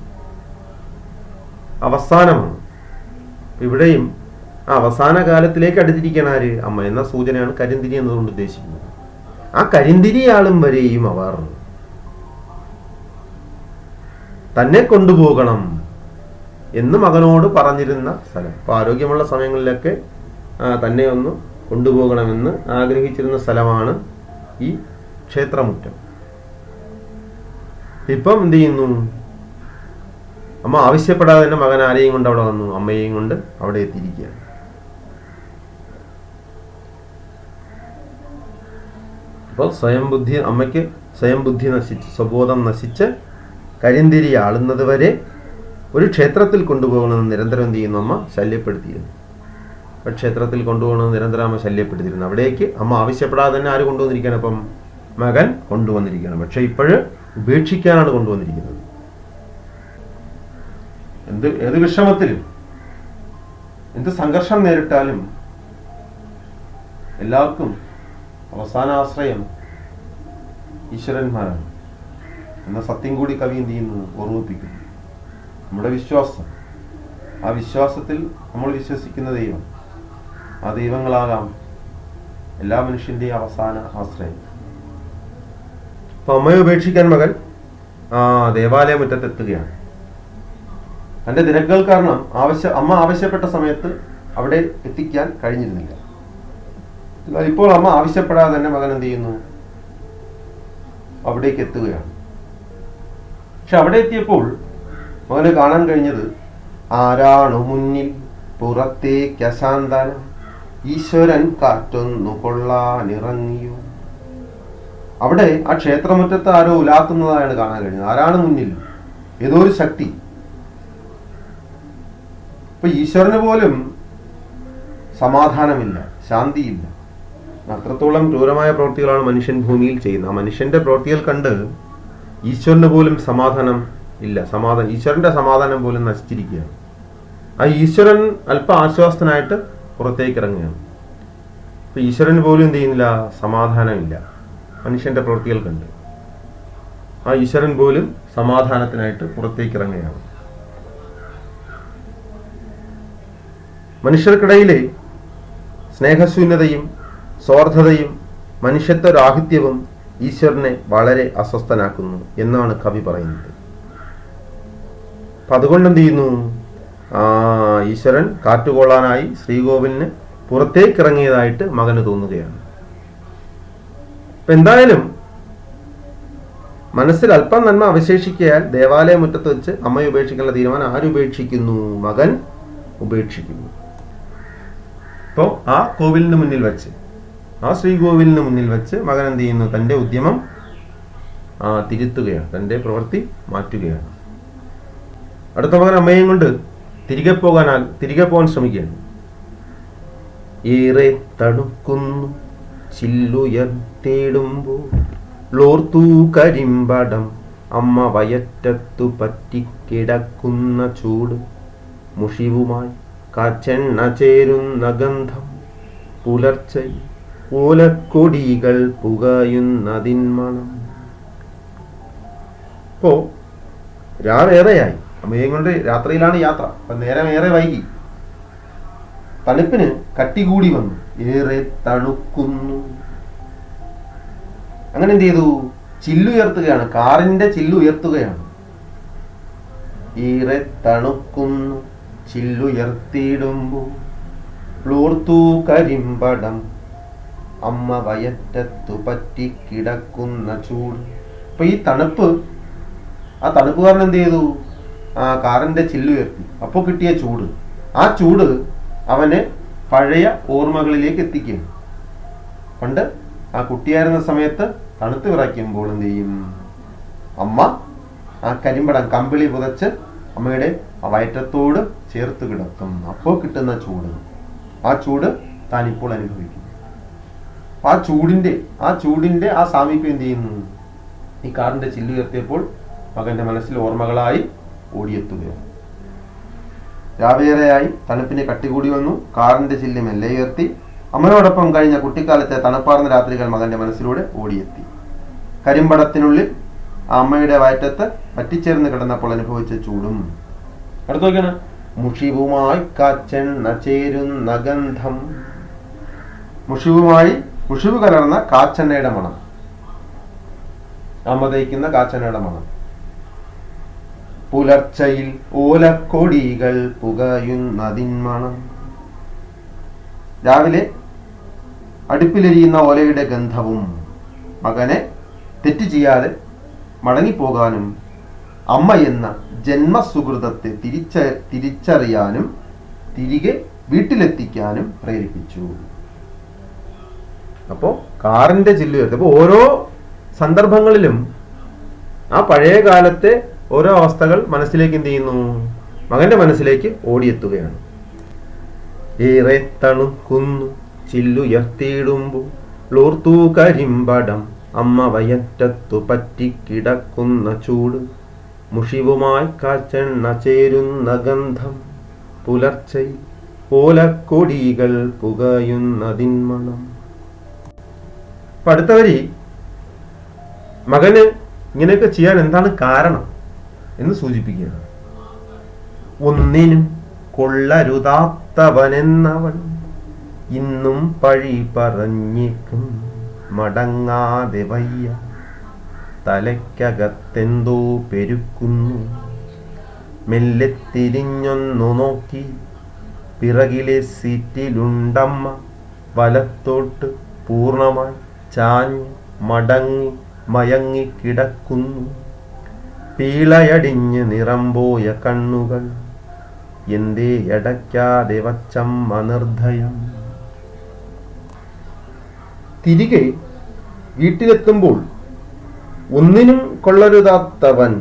അവസാനമാണ്. ഇവിടെയും ആ അവസാന കാലത്തിലേക്ക് അടുത്തിരിക്കാൻ ആര്? അമ്മ എന്ന സൂചനയാണ് കരിന്തിരി എന്നതുകൊണ്ട് ഉദ്ദേശിക്കുന്നത്. ആ കരിന്തിരിയാളും വരെയും അവർ തന്നെ കൊണ്ടുപോകണം എന്ന് മകനോട് പറഞ്ഞിരുന്ന സ്ഥലം. അപ്പൊ ആരോഗ്യമുള്ള സമയങ്ങളിലൊക്കെ തന്നെ ഒന്ന് കൊണ്ടുപോകണമെന്ന് ആഗ്രഹിച്ചിരുന്ന സ്ഥലമാണ് ഈ ക്ഷേത്രമുറ്റം. ഇപ്പം എന്ത് ചെയ്യുന്നു? അമ്മ ആവശ്യപ്പെടാതെ തന്നെ മകൻ ആരെയും കൊണ്ട് അവിടെ വന്നു? അമ്മയെയും കൊണ്ട് അവിടെ എത്തിയിരിക്കുകയാണ്. അപ്പോൾ അമ്മയ്ക്ക് സ്വയം ബുദ്ധി നശിച്ച്, സ്വബോധം നശിച്ച് കരിന്തിരി ആളുന്നത് വരെ ഒരു ക്ഷേത്രത്തിൽ കൊണ്ടുപോകണമെന്ന് നിരന്തരം എന്ത് ചെയ്യുന്നു? അമ്മ ശല്യപ്പെടുത്തിയിരുന്നു. അപ്പോൾ ക്ഷേത്രത്തിൽ കൊണ്ടുപോകണമെന്ന് നിരന്തരം അമ്മ ശല്യപ്പെടുത്തിയിരുന്നു. അവിടേക്ക് അമ്മ ആവശ്യപ്പെടാതെ തന്നെ ആര് കൊണ്ടുവന്നിരിക്കുകയാണ്? അപ്പം മകൻ കൊണ്ടുവന്നിരിക്കുകയാണ്. പക്ഷെ ഇപ്പോഴ് ഉപേക്ഷിക്കാനാണ് കൊണ്ടുവന്നിരിക്കുന്നത്. ഏത് വിഷമത്തിലും, എന്ത് സംഘർഷം നേരിട്ടാലും എല്ലാവർക്കും അവസാന ആശ്രയം ഈശ്വരന്മാരാണ് എന്ന സത്യം കൂടി കവി എന്ത് ചെയ്യുന്നു? ഓർമ്മിപ്പിക്കുന്നു. നമ്മുടെ വിശ്വാസം, ആ വിശ്വാസത്തിൽ നമ്മൾ വിശ്വസിക്കുന്ന ദൈവം, ആ ദൈവങ്ങളാകാം എല്ലാ മനുഷ്യന്റെയും അവസാന ആശ്രയം. അപ്പൊ അമ്മയെ ഉപേക്ഷിക്കാൻ മകൻ ദേവാലയ മുറ്റത്തെത്തുകയാണ്. തന്റെ തിരക്കുകൾ കാരണം അമ്മ ആവശ്യപ്പെട്ട സമയത്ത് അവിടെ എത്തിക്കാൻ കഴിഞ്ഞിരുന്നില്ല. ഇപ്പോൾ അമ്മ ആവശ്യപ്പെടാതെ തന്നെ മകൻ എന്ത് ചെയ്യുന്നു? അവിടേക്ക് എത്തുകയാണ്. പക്ഷെ അവിടെ എത്തിയപ്പോൾ മകന് കാണാൻ കഴിഞ്ഞത് ആരാണു മുന്നിൽ പുറത്തേക്ക് അശാന്തനം, ഈശ്വരൻ കാറ്റൊന്നു കൊള്ളാനിറങ്ങിയോ. അവിടെ ആ ക്ഷേത്രമുറ്റത്ത് ആരോ ഉലാത്തുന്നതായാണ് കാണാൻ കഴിഞ്ഞത്. ആരാണ് മുന്നിൽ? ഏതോ ഒരു ശക്തി. ഇപ്പൊ ഈശ്വരന് പോലും സമാധാനമില്ല, ശാന്തിയില്ല. അത്രത്തോളം ക്രൂരമായ പ്രവൃത്തികളാണ് മനുഷ്യൻ ഭൂമിയിൽ ചെയ്യുന്നത്. ആ മനുഷ്യന്റെ പ്രവൃത്തികൾ കണ്ട് ഈശ്വരന് പോലും സമാധാനം ഇല്ല. ഈശ്വരന്റെ സമാധാനം പോലും നശിച്ചിരിക്കുകയാണ്. ആ ഈശ്വരൻ അല്പ ആശ്വാസത്തിനായിട്ട് പുറത്തേക്ക് ഇറങ്ങുകയാണ്. അപ്പൊ ഈശ്വരന് പോലും എന്ത് ചെയ്യുന്നില്ല? സമാധാനമില്ല മനുഷ്യന്റെ പ്രവൃത്തികൾ കണ്ട്. ആ ഈശ്വരൻ പോലും സമാധാനത്തിനായിട്ട് പുറത്തേക്ക് ഇറങ്ങുകയാണ്. മനുഷ്യർക്കിടയിലെ സ്നേഹശൂന്യതയും സ്വാർത്ഥതയും മനുഷ്യത്വരാഹിത്യവും ഈശ്വരനെ വളരെ അസ്വസ്ഥനാക്കുന്നു എന്നാണ് കവി പറയുന്നത്. അപ്പൊ അതുകൊണ്ട് എന്ത് ചെയ്യുന്നു? ഈശ്വരൻ കാറ്റുകൊള്ളാനായി ശ്രീകോവിലിന് പുറത്തേക്ക് ഇറങ്ങിയതായിട്ട് മകന് തോന്നുകയാണ്. അപ്പൊ എന്തായാലും മനസ്സിൽ അല്പം നന്മ അവശേഷിക്കയാൽ ദേവാലയ മുറ്റത്ത് വെച്ച് അമ്മയെ ഉപേക്ഷിക്കാനുള്ള തീരുമാനം ആരുപേക്ഷിക്കുന്നു? മകൻ ഉപേക്ഷിക്കുന്നു. അപ്പോൾ ആ കോവിലിന് മുന്നിൽ വെച്ച്, ആ ശ്രീകോവിലിന് മുന്നിൽ വെച്ച് മകൻ എന്ത് ചെയ്യുന്നു? തൻ്റെ ഉദ്യമം തിരുത്തുകയാണ്, തൻ്റെ പ്രവൃത്തി മാറ്റുകയാണ്. അടുത്ത മകൻ അമ്മയെയും കൊണ്ട് തിരികെ പോകാൻ ശ്രമിക്കുകയാണ്. ഏറെ തണുക്കുന്നു ചില്ലുയർത്തേടുമ്പോൾ ലോർത്തു കരിമ്പടം, അമ്മ വയറ്റത്തു പറ്റിക്കിടക്കുന്ന ചൂട്, മുഷിവുമായി കാച്ചെണ്ണ ചേരുന്ന ഗന്ധം, പുലർച്ചെ ഓലക്കൊടികൾ പുകയുന്നതിൻ മണം. ഇപ്പോ രാവേറെയായി, അമ്മയെയും കൊണ്ട് രാത്രിയിലാണ് യാത്ര. അപ്പൊ നേരം ഏറെ വൈകി, തണുപ്പിന് കട്ടി കൂടി വന്നു. ഏറെ തണുക്കുന്നു. അങ്ങനെ എന്ത് ചെയ്തു? ചില്ലുയർത്തുകയാണ്, കാറിന്റെ ചില്ലുയർത്തുകയാണ്. ഏറെ തണുക്കുന്നു ചില്ലുയർത്തിയിടുമ്പോൾ ലോർത്തു കരിമ്പടം, അമ്മ വയറ്റത്തു പറ്റി കിടക്കുന്ന ചൂട്. അപ്പൊ ഈ തണുപ്പ്, ആ തണുപ്പുകാരൻ എന്ത് ചെയ്തു? ആ കാറിന്റെ ചില്ലുയർത്തി. അപ്പോൾ കിട്ടിയ ചൂട്, ആ ചൂട് അവനെ പഴയ ഓർമ്മകളിലേക്ക് എത്തിക്കും. പണ്ട് ആ കുട്ടിയായിരുന്ന സമയത്ത് തണുത്ത് വിറയ്ക്കുമ്പോൾ എന്ത് ചെയ്യും? അമ്മ ആ കരിമ്പടം കമ്പിളി പുതച്ച് അമ്മയുടെ ആ വയറ്റത്തോട് ചേർത്ത് കിടക്കും. അപ്പോൾ കിട്ടുന്ന ചൂട്, ആ ചൂട് താൻ ഇപ്പോൾ അനുഭവിക്കുന്നു. ആ ചൂടിന്റെ ആ സാമീപ്യം എന്ത് ചെയ്യുന്നു? ഈ കാറിന്റെ ചില്ലുയർത്തിയപ്പോൾ മകന്റെ മനസ്സിൽ ഓർമ്മകളായി ഓടിയെത്തുകയാണ്. രാവേറെയായി, തണുപ്പിന് കട്ടികൂടി വന്നു. കാറിന്റെ ചില്ല് മെല്ലെ ഉയർത്തി. അമ്മയോടൊപ്പം കഴിഞ്ഞ കുട്ടിക്കാലത്തെ തണുപ്പാർന്ന രാത്രികൾ മകന്റെ മനസ്സിലൂടെ ഓടിയെത്തി. കരിമ്പടത്തിനുള്ളിൽ ആ അമ്മയുടെ വയറ്റത്ത് പറ്റിച്ചേർന്ന് കിടന്നപ്പോൾ അനുഭവിച്ച ചൂടും. അടുത്ത നോക്കിയാണ്, മുഷിവുമായി കാച്ചെണ്ണ ചേരുന്ന ഗന്ധം. മുഷിവ് കലർന്ന കാച്ചെണ്ണയുടെ മണം, അമ്മ തയ്ക്കുന്ന കാച്ചെണ്ണയുടെ മണം. പുലർച്ചയിൽ ഓലക്കൊടികൾ പുകയുന്നതിൻ മണം. രാവിലെ അടുപ്പിലെരിയുന്ന ഓലയുടെ ഗന്ധവും. മകനെ തെറ്റ് ചെയ്യാതെ മടങ്ങിപ്പോകാനും അമ്മ എന്ന ജന്മസുഹൃതത്തെ തിരിച്ചറിയാനും തിരികെ വീട്ടിലെത്തിക്കാനും പ്രേരിപ്പിച്ചു. അപ്പോ കാറിന്റെ ചില്ലുയർത്തി. അപ്പൊ ഓരോ സന്ദർഭങ്ങളിലും ആ പഴയ കാലത്തെ ഓരോ അവസ്ഥകൾ മനസ്സിലേക്ക് എന്ത് ചെയ്യുന്നു? മകന്റെ മനസ്സിലേക്ക് ഓടിയെത്തുകയാണ്. ഏറെ തണുക്കുന്നു ചില്ലുയർത്തിയിടുമ്പോൾ ലോർത്തു കരിമ്പടം, അമ്മ വയറ്റത്തു പറ്റിക്കിടക്കുന്ന ചൂട്, മുഷിവുമായി കാച്ചെണ്ണ ചേരുന്ന ഗന്ധം, പുലർച്ചയിൽ ഓലക്കൊടികൾ പുകയുന്നതിൻ മണം. അടുത്ത വരി മകന് ഇങ്ങനെയൊക്കെ ചെയ്യാൻ എന്താണ് കാരണം എന്ന് സൂചിപ്പിക്കുകയാണ്. ഒന്നിനും കൊള്ളരുതാത്തവനെന്നവൻ ഇന്നും പഴി പറഞ്ഞേക്കും, മടങ്ങാതെ വയ്യ തലയ്ക്കകത്തെന്തോ പെരുക്കുന്നു. മെല്ലെ തിരിഞ്ഞൊന്നു നോക്കി, പിറകിലെ സീറ്റിലുണ്ടമ്മ, വലത്തോട്ട് പൂർണ്ണമായി ചാഞ്ഞ് മടങ്ങി മയങ്ങി കിടക്കുന്നു. പീളയടിഞ്ഞ് നിറം പോയ കണ്ണുകൾ എന്തേ അടയ്ക്കാതെ വച്ചമ്മ നിർദ്ധയം. തിരികെ വീട്ടിലെത്തുമ്പോൾ ഒന്നിനും കൊള്ളരുതാത്തവൻ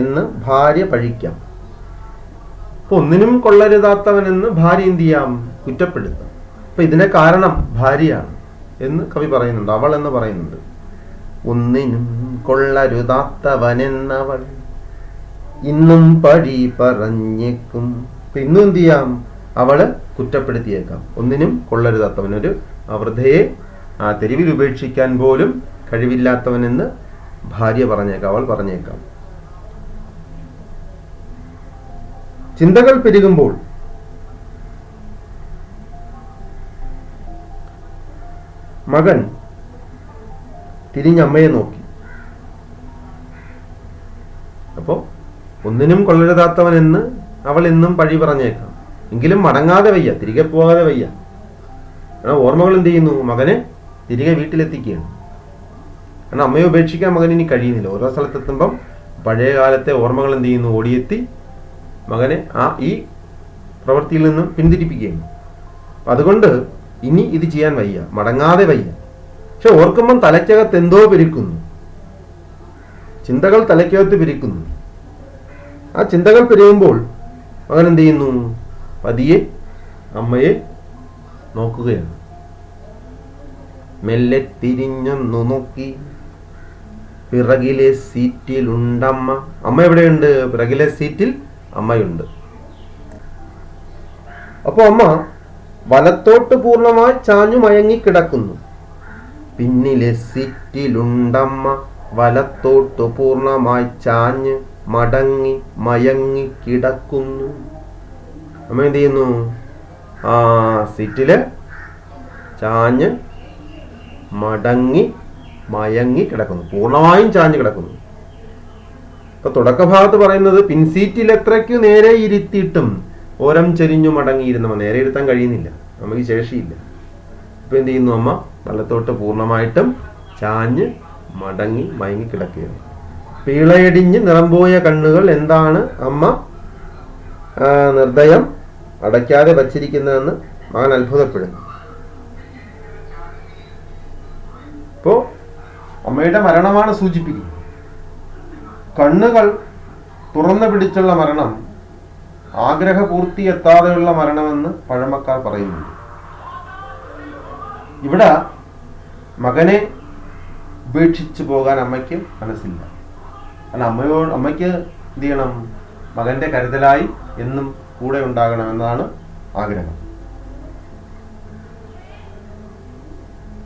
എന്ന് ഭാര്യ പഴിക്കാം. അപ്പൊ ഒന്നിനും കൊള്ളരുതാത്തവൻ എന്ന് ഭാര്യ എന്ത് ചെയ്യാം? കുറ്റപ്പെടുത്താം. അപ്പൊ ഇതിനെ കാരണം ഭാര്യയാണ് എന്ന് കവി പറയുന്നുണ്ട്, അവൾ എന്ന് പറയുന്നുണ്ട്. ഒന്നിനും കൊള്ളരുതാത്തവനെന്നവൾ ഇന്നും പഴി പറഞ്ഞേക്കും. അപ്പൊ ഇന്നും എന്ത് ചെയ്യാം? അവള് കുറ്റപ്പെടുത്തിയേക്കാം. ഒന്നിനും കൊള്ളരുതാത്തവൻ, ഒരു വൃദ്ധയെ തെരുവിൽ ഉപേക്ഷിക്കാൻ പോലും കഴിവില്ലാത്തവനെന്ന് ഭാര്യ പറഞ്ഞേക്കാം, അവൾ പറഞ്ഞേക്കാം. ചിന്തകൾ പെരുകുമ്പോൾ മകൻ തിരിഞ്ഞമ്മയെ നോക്കി. അപ്പോ ഒന്നിനും കൊള്ളരുതാത്തവൻ എന്ന് അവൾ എന്നും പഴി പറഞ്ഞേക്കാം, എങ്കിലും മടങ്ങാതെ വയ്യ, തിരികെ പോകാതെ വയ്യ. ഓർമ്മകൾ എന്ത് ചെയ്യുന്നു? മകനെ തിരികെ വീട്ടിലെത്തിക്കുകയാണ്. കാരണം അമ്മയെ ഉപേക്ഷിക്കാൻ മകൻ ഇനി കഴിയുന്നില്ല. ഓരോ സ്ഥലത്തെത്തുമ്പം പഴയ കാലത്തെ ഓർമ്മകൾ എന്ത് ചെയ്യുന്നു? ഓടിയെത്തി മകനെ ഈ പ്രവൃത്തിയിൽ നിന്നും പിന്തിരിപ്പിക്കുകയാണ്. അതുകൊണ്ട് ഇനി ഇത് ചെയ്യാൻ വയ്യ, മടങ്ങാതെ വയ്യ. പക്ഷെ ഓർക്കുമ്പം തലയ്ക്കകത്ത് എന്തോ പെരുക്കുന്നു, ചിന്തകൾ തലയ്ക്കകത്ത് പെരുക്കുന്നു. ആ ചിന്തകൾ പെരുകുമ്പോൾ മകൻ എന്ത് ചെയ്യുന്നു? പതിയെ അമ്മയെ നോക്കുകയാണ്. മെല്ലെ തിരിഞ്ഞൊന്നു നോക്കി, പിറകിലെ സീറ്റിലുണ്ടമ്മ. അമ്മ എവിടെയുണ്ട്? പിറകിലെ സീറ്റിൽ അമ്മയുണ്ട്. അപ്പൊ അമ്മ വലത്തോട്ട് പൂർണ്ണമായി ചാഞ്ഞു മയങ്ങി കിടക്കുന്നു. പിന്നിലെ സീറ്റിലുണ്ടമ്മ വലത്തോട്ട് പൂർണ്ണമായി ചാഞ്ഞ് മടങ്ങി മയങ്ങി കിടക്കുന്നു. അമ്മ എന്ത് ചെയ്യുന്നു? സീറ്റില് ചാഞ്ഞ് മടങ്ങി മയങ്ങി കിടക്കുന്നു, പൂർണ്ണമായും ചാഞ്ഞു കിടക്കുന്നു. ഇപ്പൊ തുടക്കഭാഗത്ത് പറയുന്നത് പിൻസീറ്റിൽ എത്രയ്ക്കു നേരെ ഇരുത്തിയിട്ടും ഓരം ചെരിഞ്ഞു മടങ്ങിയിരുന്നമ്മ. നേരെ ഇരുത്താൻ കഴിയുന്നില്ല, നമുക്ക് ശേഷിയില്ല. ഇപ്പൊ എന്ത് ചെയ്യുന്നു? അമ്മ വലത്തോട്ട് പൂർണ്ണമായിട്ടും ചാഞ്ഞ് മടങ്ങി മയങ്ങി കിടക്കുകയാണ്. പീളയടിഞ്ഞ് നിറം പോയ കണ്ണുകൾ എന്താണ് അമ്മ നിർദ്ദയം അടയ്ക്കാതെ വച്ചിരിക്കുന്നതെന്ന് മകൻ അത്ഭുതപ്പെടുന്നു. ഇപ്പോ അമ്മയുടെ മരണമാണ് സൂചിപ്പിക്കുന്നത്. കണ്ണുകൾ തുറന്നു പിടിച്ചുള്ള മരണം ആഗ്രഹപൂർത്തി എത്താതെയുള്ള മരണമെന്ന് പഴമക്കാർ പറയുന്നുണ്ട്. ഇവിടെ മകനെ ഉപേക്ഷിച്ചു പോകാൻ അമ്മയ്ക്ക് മനസ്സില്ല. കാരണം അമ്മയ്ക്ക് എന്ത് ചെയ്യണം? മകന്റെ കരുതലായി എന്നും കൂടെ ഉണ്ടാകണമെന്നതാണ് ആഗ്രഹം.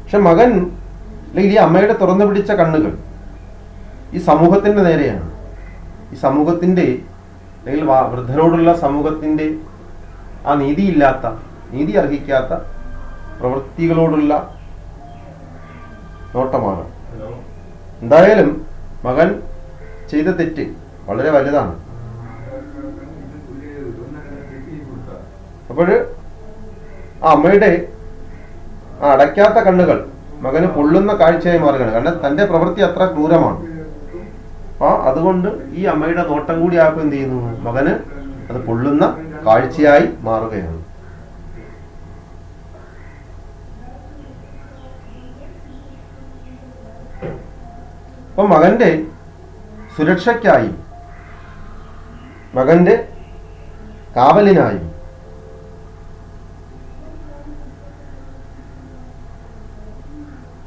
പക്ഷെ മകൻ അല്ലെങ്കിൽ ഈ അമ്മയുടെ തുറന്നു പിടിച്ച കണ്ണുകൾ ഈ സമൂഹത്തിന്റെ നേരെയാണ്. ഈ സമൂഹത്തിന്റെ അല്ലെങ്കിൽ വൃദ്ധരോടുള്ള സമൂഹത്തിന്റെ ആ നീതി അർഹിക്കാത്ത പ്രവൃത്തികളോടുള്ള നോട്ടമാണ്. എന്തായാലും മകൻ ചെയ്ത തെറ്റ് വളരെ വലുതാണ്. അപ്പോൾ ആ അമ്മയുടെ ആ അടയ്ക്കാത്ത കണ്ണുകൾ മകന് പൊള്ളുന്ന കാഴ്ചയായി മാറുകയാണ്. കാരണം തന്റെ പ്രവൃത്തി അത്ര ക്രൂരമാണ്. അതുകൊണ്ട് ഈ അമ്മയുടെ നോട്ടം കൂടി ആക്കും എന്ത് ചെയ്യുന്നു? മകന് അത് പൊള്ളുന്ന കാഴ്ചയായി മാറുകയാണ്. അപ്പൊ മകന്റെ സുരക്ഷയ്ക്കായി, മകന്റെ കാവലിനായി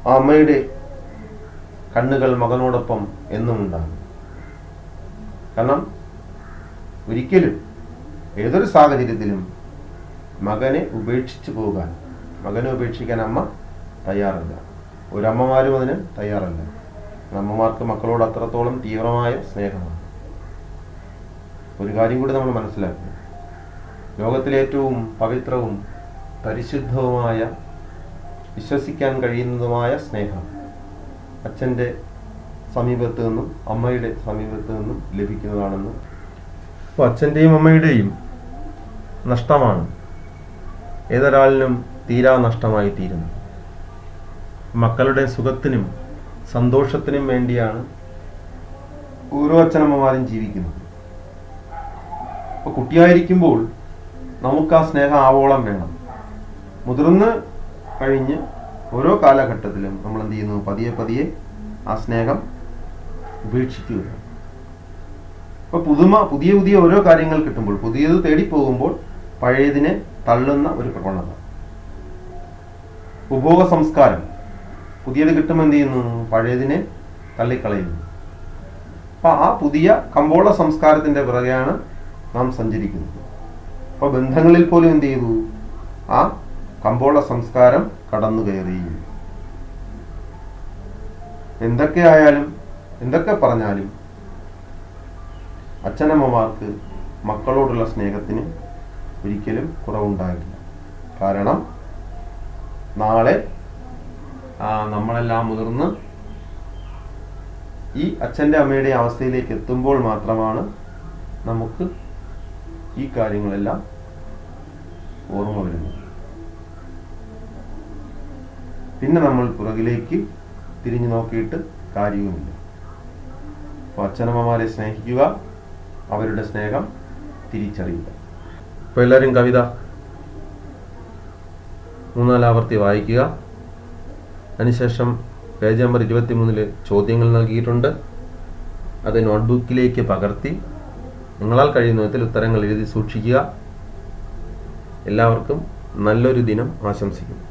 ആ അമ്മയുടെ കണ്ണുകൾ മകനോടൊപ്പം എന്നും ഉണ്ടാകും. കാരണം ഒരിക്കലും ഏതൊരു സാഹചര്യത്തിലും മകനെ ഉപേക്ഷിക്കാൻ അമ്മ തയ്യാറല്ല. ഒരമ്മമാരും അതിന് തയ്യാറല്ല. അമ്മമാർക്ക് മക്കളോട് അത്രത്തോളം തീവ്രമായ സ്നേഹമാണ്. ഒരു കാര്യം കൂടി നമ്മൾ മനസ്സിലാക്കുക. ലോകത്തിലെ ഏറ്റവും പവിത്രവും പരിശുദ്ധവുമായ വിശ്വസിക്കാൻ കഴിയുന്നതുമായ സ്നേഹം അച്ഛൻ്റെ സമീപത്ത് നിന്നും അമ്മയുടെ സമീപത്ത് നിന്നും ലഭിക്കുന്നതാണെന്ന്. അപ്പോൾ അച്ഛൻ്റെയും അമ്മയുടെയും നഷ്ടമാണ് ഏതൊരാളിനും തീരാ നഷ്ടമായി തീരുന്നത്. മക്കളുടെ സുഖത്തിനും സന്തോഷത്തിനും വേണ്ടിയാണ് ഓരോ അച്ഛനമ്മമാരും ജീവിക്കുന്നത്. അപ്പോൾ കുട്ടിയായിരിക്കുമ്പോൾ നമുക്ക് ആ സ്നേഹം ആവോളം വേണം. മുതിർന്ന് കഴിഞ്ഞ് ഓരോ കാലഘട്ടത്തിലും നമ്മൾ എന്ത് ചെയ്യുന്നു? പതിയെ പതിയെ ആ സ്നേഹം ഉപേക്ഷിക്കുകയാണ്. അപ്പൊ പുതിയ പുതിയ ഓരോ കാര്യങ്ങൾ കിട്ടുമ്പോൾ, പുതിയത് തേടിപ്പോകുമ്പോൾ പഴയതിനെ തള്ളുന്ന ഒരു പ്രവണത. ഉപഭോഗ സംസ്കാരം, പുതിയത് കിട്ടുമ്പോൾ എന്ത് ചെയ്യുന്നു? പഴയതിനെ തള്ളിക്കളയുന്നു. അപ്പൊ ആ പുതിയ കമ്പോള സംസ്കാരത്തിന്റെ പിറകെയാണ് നാം സഞ്ചരിക്കുന്നത്. അപ്പൊ ബന്ധങ്ങളിൽ പോലും എന്ത് ചെയ്തു? ആ കമ്പോള സംസ്കാരം കടന്നു കയറി. എന്തൊക്കെ ആയാലും, എന്തൊക്കെ പറഞ്ഞാലും അച്ഛനമ്മമാർക്ക് മക്കളോടുള്ള സ്നേഹത്തിന് ഒരിക്കലും കുറവുണ്ടാകില്ല. കാരണം നാളെ നമ്മളെല്ലാം മുതിർന്ന് ഈ അച്ഛൻ്റെ അമ്മയുടെ അവസ്ഥയിലേക്ക് എത്തുമ്പോൾ മാത്രമാണ് നമുക്ക് ഈ കാര്യങ്ങളെല്ലാം ഓർമ്മ വരുന്നത്. പിന്നെ നമ്മൾ പുറകിലേക്ക് തിരിഞ്ഞു നോക്കിയിട്ട് കാര്യവുമില്ല. അപ്പോൾ അച്ഛനമ്മമാരെ സ്നേഹിക്കുക, അവരുടെ സ്നേഹം തിരിച്ചറിയുക. അപ്പോൾ എല്ലാവരും കവിത 3-4 ആവർത്തി വായിക്കുക. അതിനുശേഷം പേജ് നമ്പർ 23 ചോദ്യങ്ങൾ നൽകിയിട്ടുണ്ട്. അത് നോട്ട്ബുക്കിലേക്ക് പകർത്തി നിങ്ങളാൽ കഴിയുന്ന വിധത്തിൽ ഉത്തരങ്ങൾ എഴുതി സൂക്ഷിക്കുക. എല്ലാവർക്കും നല്ലൊരു ദിനം ആശംസിക്കുന്നു.